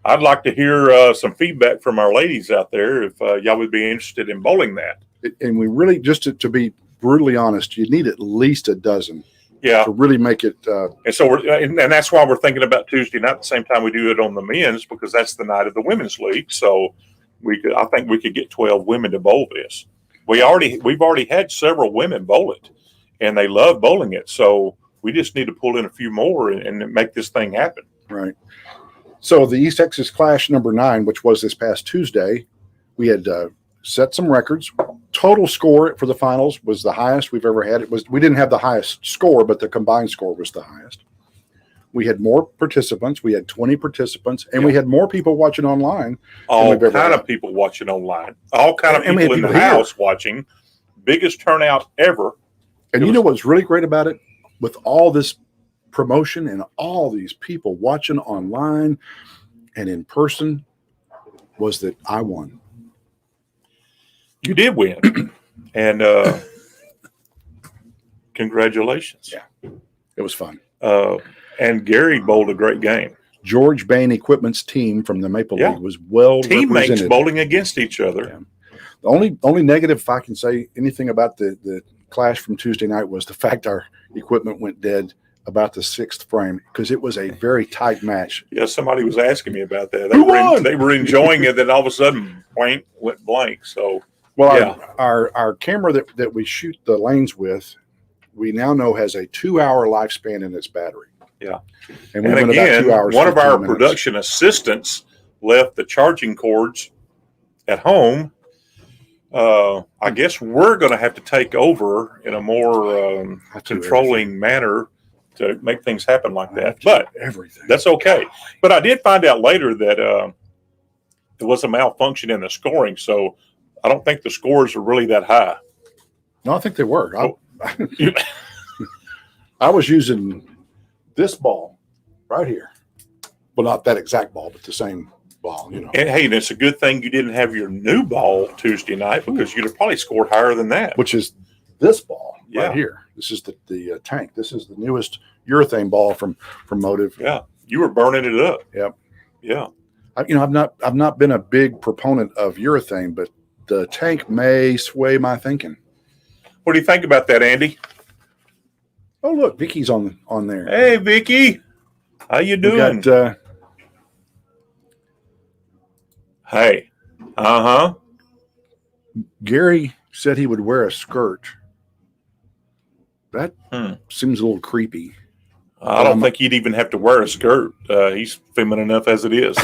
S2: I'd like to hear some feedback from our ladies out there if y'all would be interested in bowling that.
S1: And we really, just to be brutally honest, you need at least a dozen.
S2: Yeah.
S1: To really make it.
S2: And so and that's why we're thinking about Tuesday night at the same time we do it on the men's, because that's the night of the women's league. So I think we could get 12 women to bowl this. We've already had several women bowl it, and they love bowling it. So we just need to pull in a few more and make this thing happen.
S1: Right. So the East Texas Clash number 9, which was this past Tuesday, we had set some records. Total score for the finals was the highest we've ever had. We didn't have the highest score, but the combined score was the highest. We had more participants. We had 20 participants, and we had more people watching online.
S2: All kind of people watching online. All kind of
S1: And we had
S2: people in the
S1: people here.
S2: house watching. Biggest turnout ever.
S1: And you know what's really great about it? With all this promotion and all these people watching online and in person, was that I won.
S2: You did win. And congratulations.
S1: Yeah. It was fun.
S2: And Gary bowled a great game.
S1: George Bain Equipment's team from the Maple
S2: Yeah.
S1: League was well
S2: Teammates
S1: represented.
S2: bowling against each other.
S1: Yeah. The only negative, if I can say anything about the clash from Tuesday night, was the fact our equipment went dead about the 6th frame, because it was a very tight match.
S2: Yeah, somebody was asking me about that.
S1: Who won?
S2: They were enjoying it, then all of a sudden, blank went blank. So,
S1: Well,
S2: yeah.
S1: our camera that we shoot the lanes with, we now know has a 2-hour lifespan in its battery.
S2: Yeah.
S1: And we
S2: And
S1: went
S2: again,
S1: about 2 hours.
S2: one of our
S1: 15 minutes.
S2: production assistants left the charging cords at home. I guess we're going to have to take over in a more controlling manner to make things happen like that. But
S1: everything,
S2: that's okay. But I did find out later that there was a malfunction in the scoring, so I don't think the scores are really that high.
S1: No, I think they were. I was using this ball right here. Well, not that exact ball, but the same ball, you know.
S2: And hey, and it's a good thing you didn't have your new ball Tuesday night, because you'd have probably scored higher than that.
S1: Which is this ball
S2: Yeah.
S1: right here. This is the tank. This is the newest urethane ball from Motive.
S2: Yeah, you were burning it up.
S1: Yep.
S2: Yeah.
S1: I've not been a big proponent of urethane, but the tank may sway my thinking.
S2: What do you think about that, Andy?
S1: Oh, look, Vicky's on there.
S2: Hey, Vicky, how you
S1: We
S2: doing?
S1: got,
S2: Hey,
S1: Gary said he would wear a skirt. That seems a little creepy.
S2: I don't think he'd even have to wear a skirt. He's feminine enough as it is.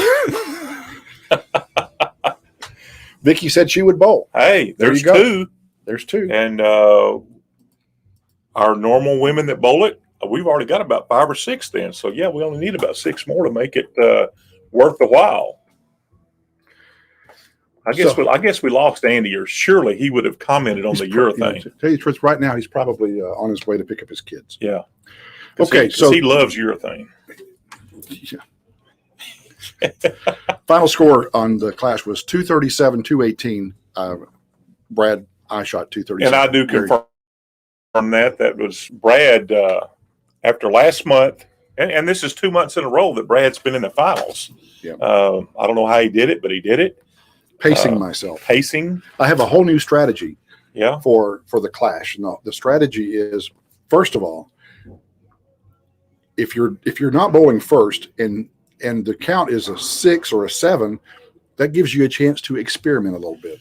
S1: Vicky said she would bowl.
S2: Hey,
S1: There
S2: there's
S1: you go.
S2: two.
S1: There's two.
S2: And our normal women that bowl it, we've already got about 5 or 6 then. So, yeah, we only need about 6 more to make it worth the while. I guess we lost Andy, or surely he would have commented on the urethane.
S1: To tell you the truth, right now he's probably on his way to pick up his kids.
S2: Yeah.
S1: Okay,
S2: so he loves urethane.
S1: Final score on the clash was 237-218. Brad, I shot 237.
S2: And I do confirm that was Brad after last month. And this is 2 months in a row that Brad's been in the finals.
S1: Yeah.
S2: I don't know how he did it, but he did it.
S1: Pacing myself.
S2: Pacing.
S1: I have a whole new strategy.
S2: Yeah.
S1: For the clash. No, the strategy is, first of all, if you're not bowling first and the count is a 6 or a 7, that gives you a chance to experiment a little bit.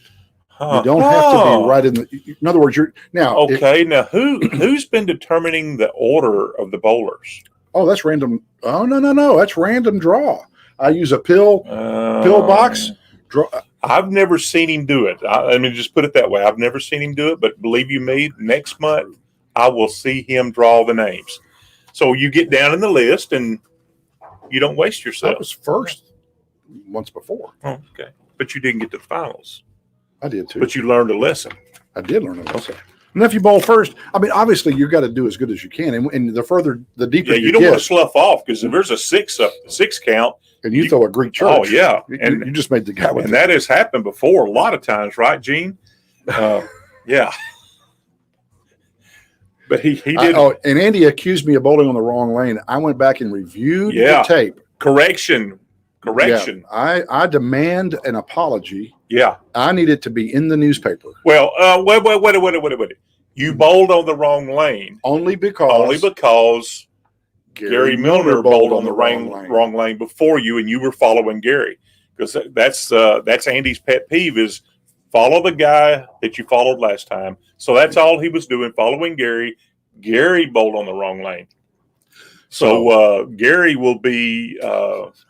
S1: You don't have to be right in other words, you're now
S2: okay. Now who's been determining the order of the bowlers?
S1: Oh, that's random. Oh, no. That's random draw. I use a pill box. Draw.
S2: I've never seen him do it. I mean, just put it that way. I've never seen him do it, but believe you me, next month I will see him draw the names. So you get down in the list and you don't waste yourself.
S1: I was first once before.
S2: Oh, okay. But you didn't get to the finals.
S1: I did too.
S2: But you learned a lesson.
S1: I did learn a lesson. And if you bowl first, I mean, obviously you've got to do as good as you can. And the deeper
S2: you don't want to slough off, because if there's a 6 count,
S1: and you throw a Greek church.
S2: Oh yeah,
S1: and you just made the guy with
S2: and that has happened before a lot of times, right, Gene? Yeah. But he did.
S1: And Andy accused me of bowling on the wrong lane. I went back and reviewed the tape.
S2: Correction.
S1: Yeah, I demand an apology.
S2: Yeah.
S1: I need it to be in the newspaper.
S2: Well, wait. You bowled on the wrong lane.
S1: Only because
S2: Gary Milner bowled on the wrong lane before you, and you were following Gary. Because that's Andy's pet peeve, is follow the guy that you followed last time. So that's all he was doing, following Gary. Gary bowled on the wrong lane. So Gary will be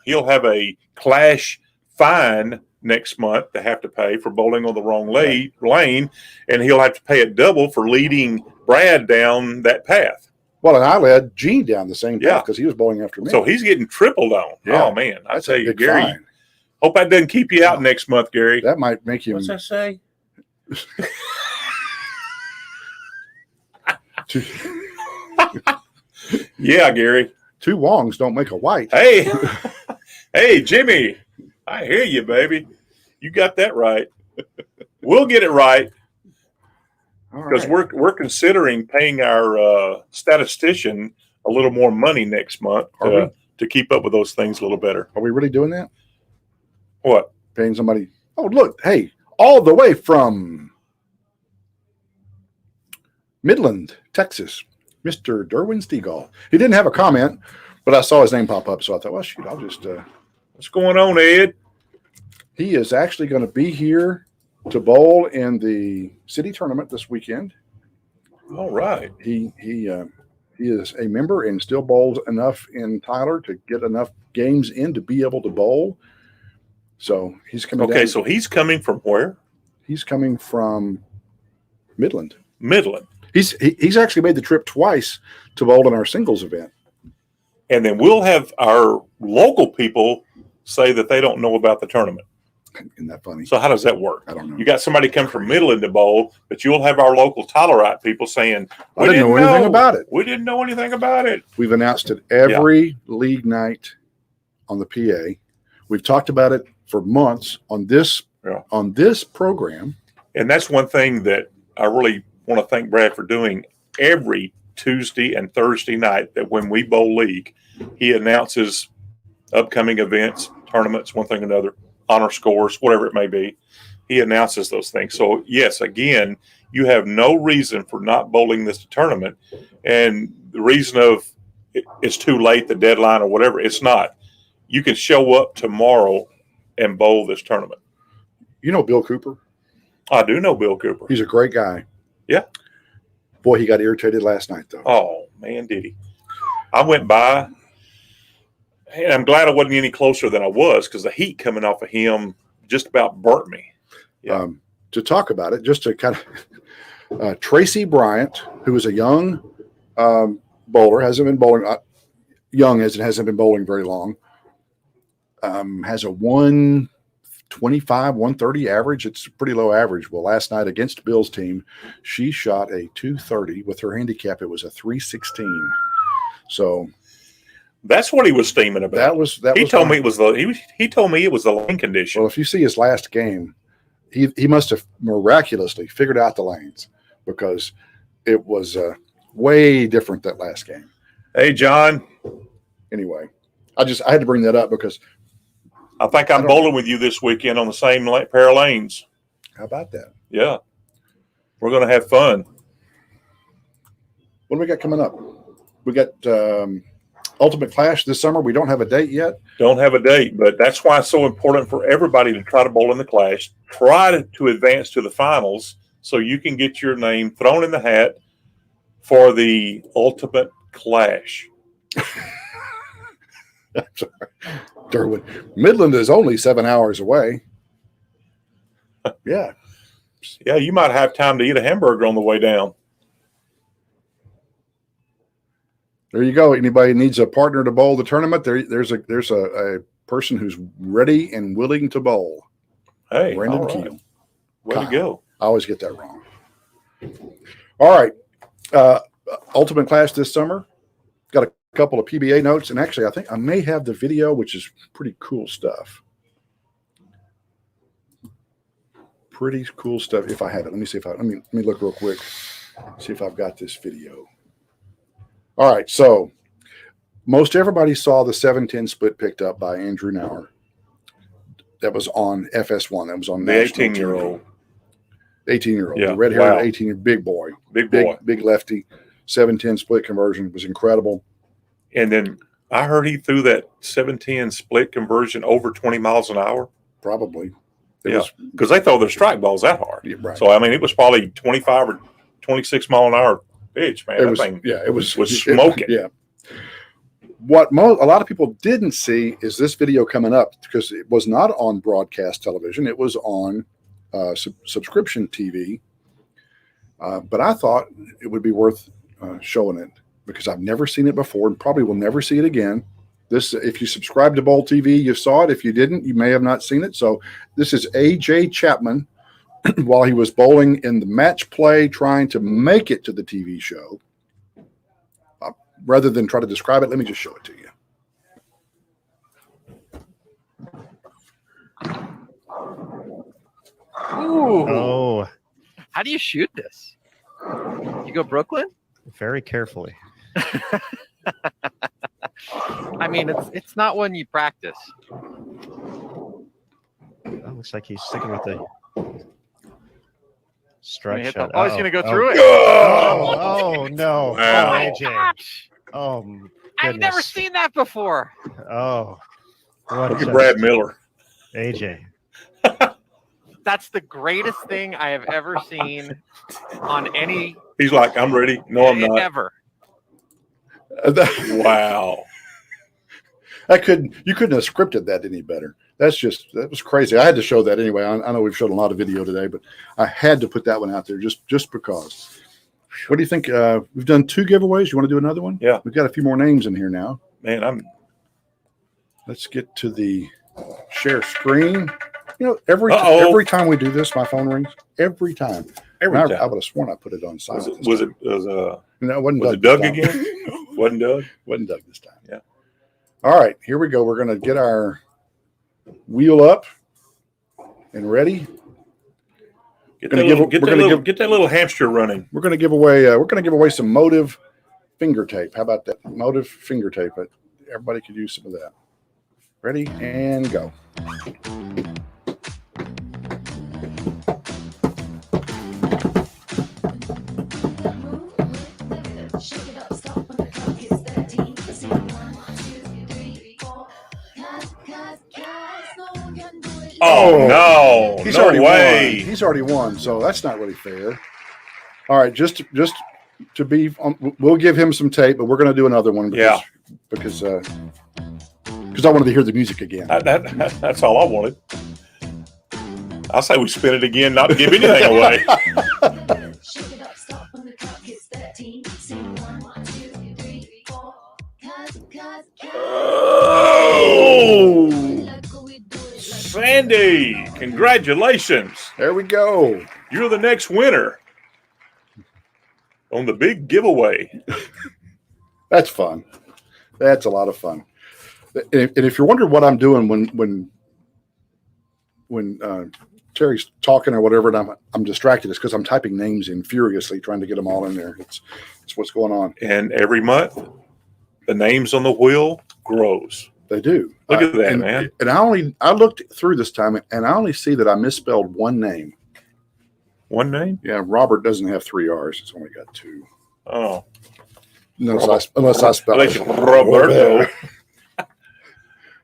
S2: he'll have a clash fine next month to have to pay for bowling on the wrong lane, and he'll have to pay it double for leading Brad down that path.
S1: Well, and I led Gene down the same
S2: Yeah.
S1: path because he was bowling after me.
S2: So he's getting tripled on.
S1: Yeah.
S2: Oh man, I
S1: That's
S2: tell
S1: a
S2: you,
S1: big
S2: Gary.
S1: fine.
S2: Hope that doesn't keep you out next month, Gary.
S1: That might make you.
S2: What's that say? Yeah, Gary.
S1: 2 Wongs don't make a white.
S2: Hey, hey, Jimmy. I hear you, baby. You got that right. We'll get it right because we're considering paying our statistician a little more money next month to keep up with those things a little better.
S1: Are we really doing that?
S2: What?
S1: Paying somebody? Oh, look. Hey, all the way from Midland, Texas, Mr. Derwin Stegall. He didn't have a comment, but I saw his name pop up, so I thought, well, shoot, I'll just.
S2: What's going on, Ed?
S1: He is actually going to be here to bowl in the city tournament this weekend.
S2: All right.
S1: He is a member and still bowls enough in Tyler to get enough games in to be able to bowl. So he's coming.
S2: Okay,
S1: down.
S2: so he's coming from where?
S1: He's coming from Midland.
S2: Midland.
S1: He's actually made the trip twice to bowl in our singles event.
S2: And then we'll have our local people say that they don't know about the tournament.
S1: Isn't that funny?
S2: So how does that work?
S1: I don't know.
S2: You got somebody come from Midland to bowl, but you'll have our local Tylerite people saying,
S1: I didn't know anything about it.
S2: We didn't know anything about it.
S1: We've announced it every league night on the PA. We've talked about it for months on this program.
S2: And that's one thing that I really want to thank Brad for doing every Tuesday and Thursday night, that when we bowl league, he announces upcoming events, tournaments, one thing or another, honor scores, whatever it may be. He announces those things. So yes, again, you have no reason for not bowling this tournament. And the reason of it's too late, the deadline or whatever, it's not. You can show up tomorrow and bowl this tournament.
S1: You know Bill Cooper?
S2: I do know Bill Cooper.
S1: He's a great guy.
S2: Yeah.
S1: Boy, he got irritated last night, though.
S2: Oh, man, did he. I went by, and I'm glad I wasn't any closer than I was because the heat coming off of him just about burnt me. Yeah.
S1: To talk about it, just to kind of Tracy Bryant, who is a young bowler, hasn't been bowling young as it hasn't been bowling very long, has a 125, 130 average. It's a pretty low average. Well, last night against Bill's team, she shot a 230. With her handicap, it was a 316. So
S2: that's what he was steaming about. He told me it was the lane condition.
S1: Well, if you see his last game, he must have miraculously figured out the lanes, because it was way different that last game.
S2: Hey, John.
S1: Anyway, I had to bring that up because
S2: I think I'm bowling with you this weekend on the same pair of lanes.
S1: How about that?
S2: Yeah. We're going to have fun.
S1: What do we got coming up? We got Ultimate Clash this summer. We don't have a date yet.
S2: Don't have a date, but that's why it's so important for everybody to try to bowl in the Clash. Try to advance to the finals so you can get your name thrown in the hat for the Ultimate Clash.
S1: I'm sorry. Derwin. Midland is only 7 hours away. Yeah.
S2: Yeah, you might have time to eat a hamburger on the way down.
S1: There you go. Anybody needs a partner to bowl the tournament, there's a person who's ready and willing to bowl.
S2: Hey,
S1: Brandon
S2: all right.
S1: Keel.
S2: Way to go.
S1: I always get that wrong. All right. Ultimate Clash this summer. Got a couple of PBA notes, and actually I think I may have the video, which is pretty cool stuff. Pretty cool stuff if I have it. Let me see if let me look real quick. See if I've got this video. All right, so most everybody saw the 7-10 split picked up by Andrew Nauer. That was on FS1. That was on
S2: the
S1: national
S2: 18-year-old.
S1: 18-year-old.
S2: Yeah,
S1: The red-haired
S2: wow.
S1: 18 big boy.
S2: Big boy.
S1: Big lefty. 7-10 split conversion was incredible.
S2: And then I heard he threw that 7-10 split conversion over 20 miles an hour.
S1: Probably.
S2: Yeah, because they throw their strike balls that hard.
S1: Yeah, right.
S2: So, I mean, it was probably 25 or 26 mile an hour pitch, man.
S1: It was
S2: smoking.
S1: Yeah. What a lot of people didn't see is this video coming up, because it was not on broadcast television. It was on subscription TV. But I thought it would be worth showing it. because I've never seen it before and probably will never see it again. This, if you subscribe to Bowl TV, you saw it. If you didn't, you may have not seen it. So this is A.J. Chapman while he was bowling in the match play, trying to make it to the TV show. Rather than try to describe it, let me just show it to you.
S21: Ooh.
S22: Oh.
S21: How do you shoot this? You go Brooklyn?
S22: Very carefully.
S21: I mean, it's not one you practice.
S22: That looks like he's sticking with the strike
S21: He's
S22: shot.
S21: going to go through it.
S22: Oh, no.
S2: Wow.
S22: Oh, AJ. Oh,
S21: I've never seen that before.
S22: Oh.
S2: Look at Brad Miller.
S22: AJ.
S21: That's the greatest thing I have ever seen on any.
S2: He's like, I'm ready. No, I'm not.
S21: Ever.
S2: Wow.
S1: You couldn't have scripted that any better. That was crazy. I had to show that anyway. I know we've shown a lot of video today, but I had to put that one out there just because. What do you think? We've done 2 giveaways. You want to do another one?
S2: Yeah.
S1: We've got a few more names in here now.
S2: Man,
S1: Let's get to the share screen. You know, every time we do this, my phone rings. Every time. I would have sworn I put it on silent.
S2: Was it
S1: Doug
S2: again? Wasn't Doug?
S1: Wasn't Doug this time.
S2: Yeah.
S1: All right, here we go. We're going to get our wheel up and ready.
S2: Get that little hamster running.
S1: We're going to give away some Motive finger tape. How about that? Motive finger tape. But everybody could use some of that. Ready and go.
S2: Oh no!
S1: He's
S2: no
S1: already
S2: way.
S1: won. He's already won, so that's not really fair. All right, just to be, we'll give him some tape, but we're going to do another one because I wanted to hear the music again.
S2: That's all I wanted. I'll say we spin it again, not to give anything away. Oh! Sandy, congratulations.
S1: There we go.
S2: You're the next winner on the big giveaway.
S1: That's fun. That's a lot of fun. And if you're wondering what I'm doing when Terry's talking or whatever, and I'm distracted, it's because I'm typing names in furiously, trying to get them all in there. It's what's going on.
S2: And every month, the names on the wheel grows.
S1: They do.
S2: Look at that, man.
S1: And I looked through this time, and I only see that I misspelled one name.
S2: One name?
S1: Yeah, Robert doesn't have 3 R's. It's only got 2.
S2: Oh.
S1: Unless I spell it.
S2: Roberto.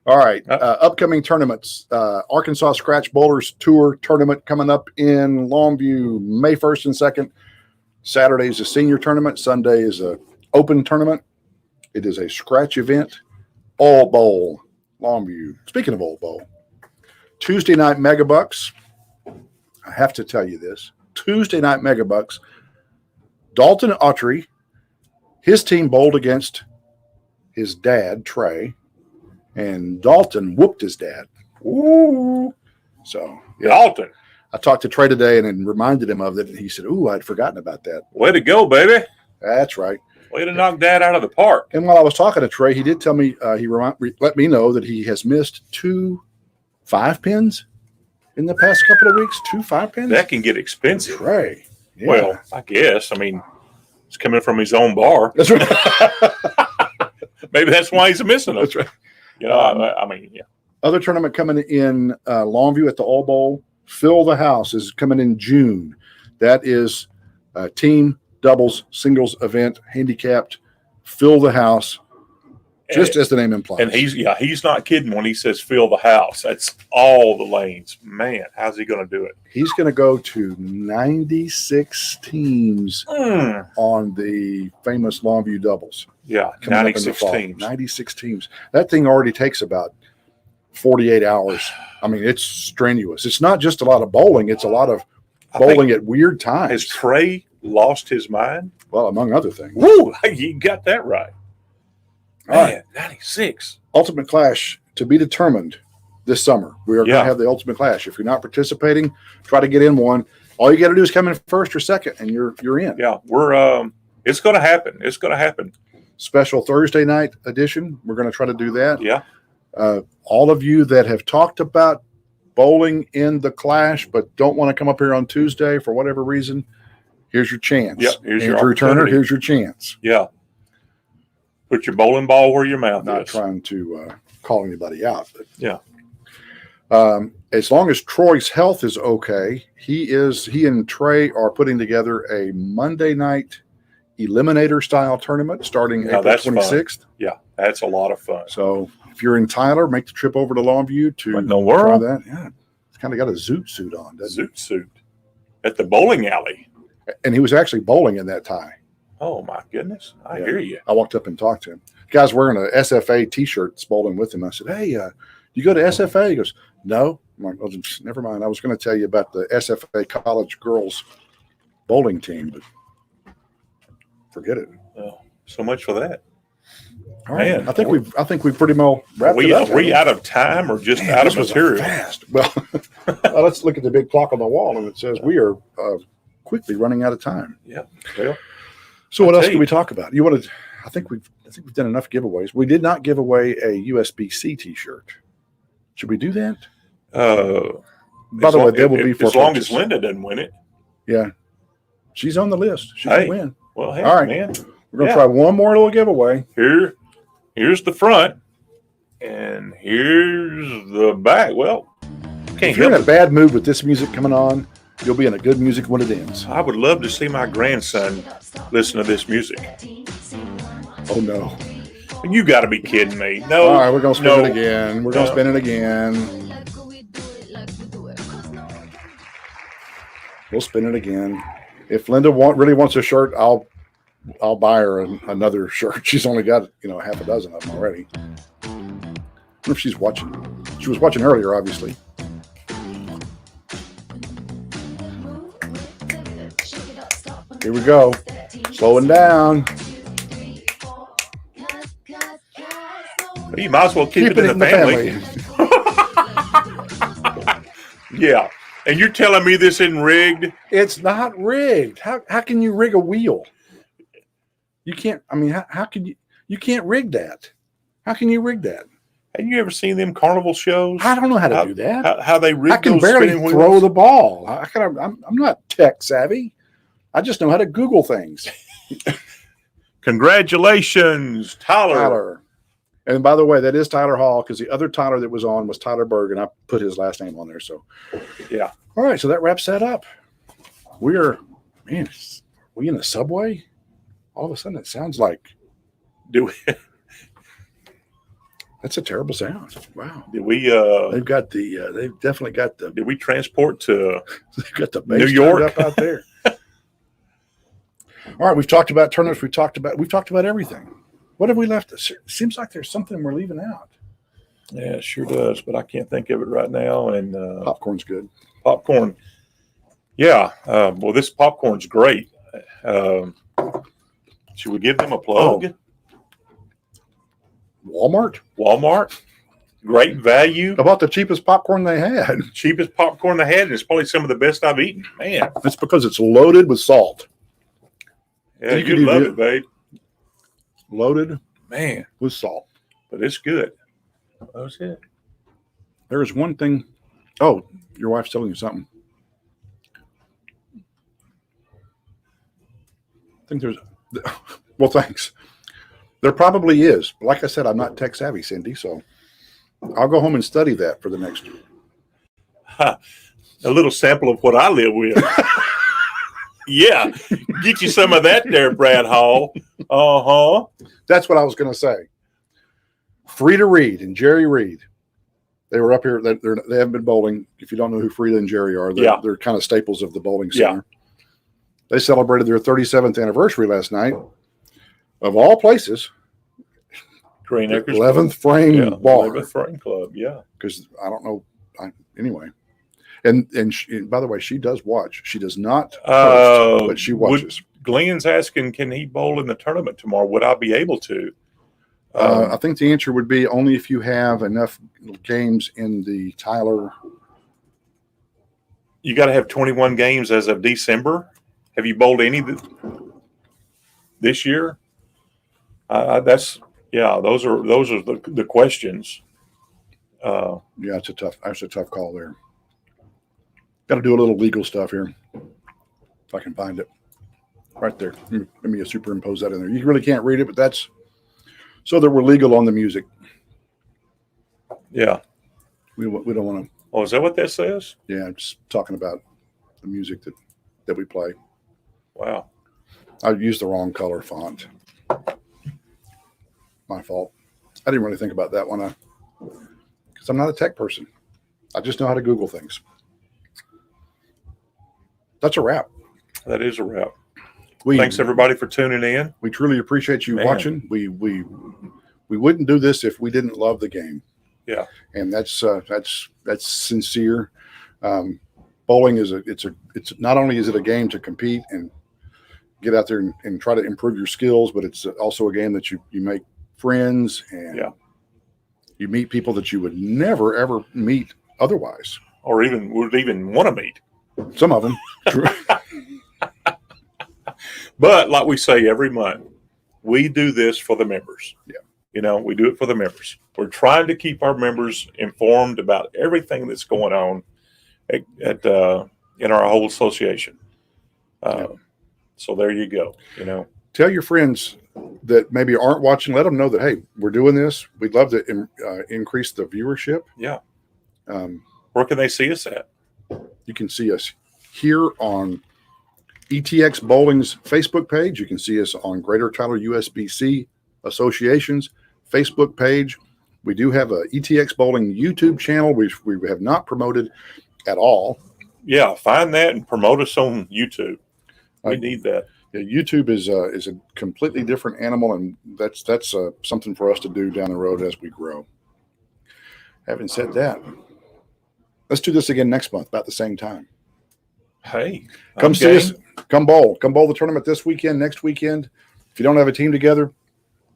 S1: All right. Upcoming tournaments. Arkansas Scratch Bowlers Tour tournament coming up in Longview, May 1st and 2nd. Saturday is a senior tournament. Sunday is a open tournament. It is a scratch event. All Bowl, Longview. Speaking of All Bowl, Tuesday night Megabucks. I have to tell you this. Tuesday night Megabucks. Dalton Autry, his team bowled against his dad, Trey, and Dalton whooped his dad. Ooh. So, yeah.
S2: Dalton.
S1: I talked to Trey today and reminded him of it, and he said, ooh, I'd forgotten about that.
S2: Way to go, baby.
S1: That's right.
S2: Way to knock Dad out of the park.
S1: And while I was talking to Trey, he did tell me, let me know that he has missed 2 5-pins in the past couple of weeks. 2 5-pins?
S2: That can get expensive.
S1: Trey. Yeah.
S2: Well, I guess. I mean, it's coming from his own bar.
S1: That's right.
S2: Maybe that's why he's missing them.
S1: That's right.
S2: You know, I mean, yeah.
S1: Other tournament coming in Longview at the All Bowl. Fill the House is coming in June. That is a team doubles singles event, handicapped. Fill the house, just as the name implies.
S2: And he's not kidding when he says fill the house. That's all the lanes. Man, how's he going to do it?
S1: He's going to go to 96 teams on the famous Longview doubles.
S2: Yeah, 96 teams.
S1: 96 teams. That thing already takes about 48 hours. I mean, it's strenuous. It's not just a lot of bowling. It's a lot of bowling at weird times.
S2: Has Trey lost his mind.
S1: Well, among other things.
S2: Woo! You got that right.
S1: All right.
S2: Man, 96.
S1: Ultimate Clash to be determined this summer. We are going
S2: Yeah.
S1: to have the Ultimate Clash. If you're not participating, try to get in one. All you got to do is come in first or second, and you're in.
S2: Yeah, we're it's going to happen. It's going to happen.
S1: Special Thursday night edition. We're going to try to do that.
S2: Yeah.
S1: All of you that have talked about bowling in the Clash but don't want to come up here on Tuesday for whatever reason, here's your chance.
S2: Yeah, here's your
S1: Andrew Turner,
S2: opportunity.
S1: here's your chance.
S2: Yeah. Put your bowling ball where your mouth
S1: Not
S2: is.
S1: trying to call anybody out, but
S2: Yeah.
S1: as long as Troy's health is okay, he and Trey are putting together a Monday night eliminator style tournament starting
S2: Now
S1: April
S2: that's fun.
S1: 26th.
S2: Yeah, that's a lot of fun.
S1: So if you're in Tyler, make the trip over to Longview to
S2: What in the
S1: try
S2: world?
S1: that. Yeah, it's kind of got a zoot suit on, doesn't
S2: Zoot suit at the bowling alley.
S1: it? And he was actually bowling in that tie.
S2: Oh my goodness! I
S1: Yeah.
S2: hear you.
S1: I walked up and talked to him. The guy's wearing a SFA T-shirt that's bowling with him. I said, "Hey, you go to SFA?" He goes, "No." I'm like, "Well, just never mind. I was going to tell you about the SFA college girls bowling team, but forget it."
S2: Well, so much for that.
S1: All right.
S2: Man,
S1: I think we've pretty well wrapped it up.
S2: Are we out of time or just out of
S1: This was
S2: material?
S1: fast. Well, let's look at the big clock on the wall, and it says we are quickly running out of time.
S2: Yeah. Well,
S1: So what
S2: I'll
S1: else
S2: tell
S1: can
S2: you.
S1: we talk about? You wanted? I think we've done enough giveaways. We did not give away a USB-C T-shirt. Should we do that? By the way, they will be for
S2: as long as
S1: purchase.
S2: Linda doesn't win it.
S1: Yeah, she's on the list. She
S2: Hey.
S1: can win.
S2: Well, hey,
S1: All right,
S2: man.
S1: we're gonna
S2: Yeah.
S1: try one more little giveaway.
S2: Here's the front, and here's the back. Well, can't
S1: If you're in
S2: help
S1: a bad mood with this music coming on, you'll be in a good music when it ends.
S2: I would love to see my grandson listen to this music.
S1: Oh no!
S2: You got to be kidding me. No.
S1: All right, we're gonna spin
S2: no,
S1: it again. We're gonna
S2: no.
S1: spin it again. We'll spin it again. If Linda really wants a shirt, I'll buy her another shirt. She's only got half a dozen of them already. I wonder if she's watching. She was watching earlier, obviously. Here we go. Slowing down.
S2: You might as well keep it in the family. Yeah. And you're telling me this isn't rigged?
S1: It's not rigged. How can you rig a wheel? You can't. I mean, how can you can't rig that? How can you rig that?
S2: Have you ever seen them carnival shows?
S1: I don't know how to do that.
S2: How they rig
S1: I can
S2: those
S1: barely
S2: spinning
S1: throw
S2: wheels?
S1: the ball. I'm not tech savvy. I just know how to Google things.
S2: Congratulations, Tyler.
S1: And by the way, that is Tyler Hall, because the other Tyler that was on was Tyler Berg, and I put his last name on there. So,
S2: yeah.
S1: All right, so that wraps that up. We in a subway? All of a sudden, it sounds like.
S2: Do we?
S1: That's a terrible sound. Wow.
S2: Did we?
S1: They've got the. They've definitely got the.
S2: Did we transport to?
S1: They've got the bass
S2: New York
S1: turned up out there. All right, we've talked about tournaments. We've talked about everything. What have we left? Seems like there's something we're leaving out.
S2: Yeah, it sure does, but I can't think of it right now. And
S1: popcorn's good.
S2: Popcorn. Yeah. Well, this popcorn's great. Should we give them a plug? Walmart. Great value.
S1: About the cheapest popcorn they had.
S2: Cheapest popcorn they had, and it's probably some of the best I've eaten. Man.
S1: That's because it's loaded with salt.
S2: Yeah,
S1: You
S2: you
S1: could
S2: love
S1: do
S2: it, babe.
S1: Loaded,
S2: Man.
S1: with salt.
S2: But it's good. That's it.
S1: There is one thing. Oh, your wife's telling you something. I think there's. Well, thanks. There probably is. But like I said, I'm not tech savvy, Cindy. So I'll go home and study that for the next.
S2: A little sample of what I live with. Yeah. Get you some of that there, Brad Hall. Uh-huh.
S1: That's what I was going to say. Frida Reed and Jerry Reed. They were up here. They haven't been bowling. If you don't know who Frida and Jerry are, they're kind of staples of the bowling center. Yeah. They celebrated their 37th anniversary last night. Of all places,
S2: Green Acres
S1: 11th Frame Bar.
S2: 11th Frame Club, yeah.
S1: Because I don't know. Anyway. And by the way, she does watch. She does not post, but she watches.
S2: Glenn's asking, can he bowl in the tournament tomorrow? Would I be able to?
S1: I think the answer would be only if you have enough games in the Tyler.
S2: You got to have 21 games as of December. Have you bowled any this year? Those are the questions.
S1: Yeah, that's a tough call there. Got to do a little legal stuff here. If I can find it. Right there. Let me superimpose that in there. You really can't read it, but that's so that we're legal on the music.
S2: Yeah.
S1: We don't want to.
S2: Oh, is that what that says?
S1: Yeah, I'm just talking about the music that we play.
S2: Wow.
S1: I used the wrong color font. My fault. I didn't really think about that one because I'm not a tech person. I just know how to Google things. That's a wrap.
S2: That is a wrap. Thanks everybody for tuning in.
S1: We truly appreciate you watching. We wouldn't do this if we didn't love the game.
S2: Yeah,
S1: and that's sincere. Bowling is it's not only is it a game to compete and get out there and try to improve your skills, but it's also a game that you make friends and you meet people that you would never ever meet otherwise,
S2: or even would even want to meet.
S1: Some of them.
S2: But like we say every month, we do this for the members.
S1: Yeah.
S2: You know, we do it for the members. We're trying to keep our members informed about everything that's going on at in our whole association. So there you go. You know,
S1: tell your friends that maybe aren't watching. Let them know that, hey, we're doing this. We'd love to increase the viewership.
S2: Yeah. Where can they see us at?
S1: You can see us here on ETX Bowling's Facebook page. You can see us on Greater Tyler USBC Association's Facebook page. We do have a ETX Bowling YouTube channel, which we have not promoted at all.
S2: Yeah, find that and promote us on YouTube. We need that.
S1: Yeah, YouTube is a completely different animal, and that's something for us to do down the road as we grow. Having said that, let's do this again next month about the same time.
S2: Hey,
S1: come see us. Come bowl the tournament this weekend, next weekend. If you don't have a team together,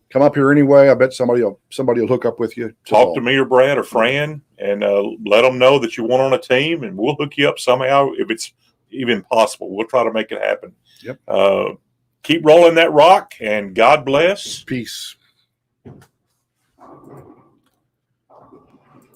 S1: come up here anyway. I bet somebody will hook up with you.
S2: Talk to me or Brad or Fran and let them know that you want on a team, and we'll hook you up somehow if it's even possible. We'll try to make it happen.
S1: Yep.
S2: Keep rolling that rock, and God bless.
S1: Peace.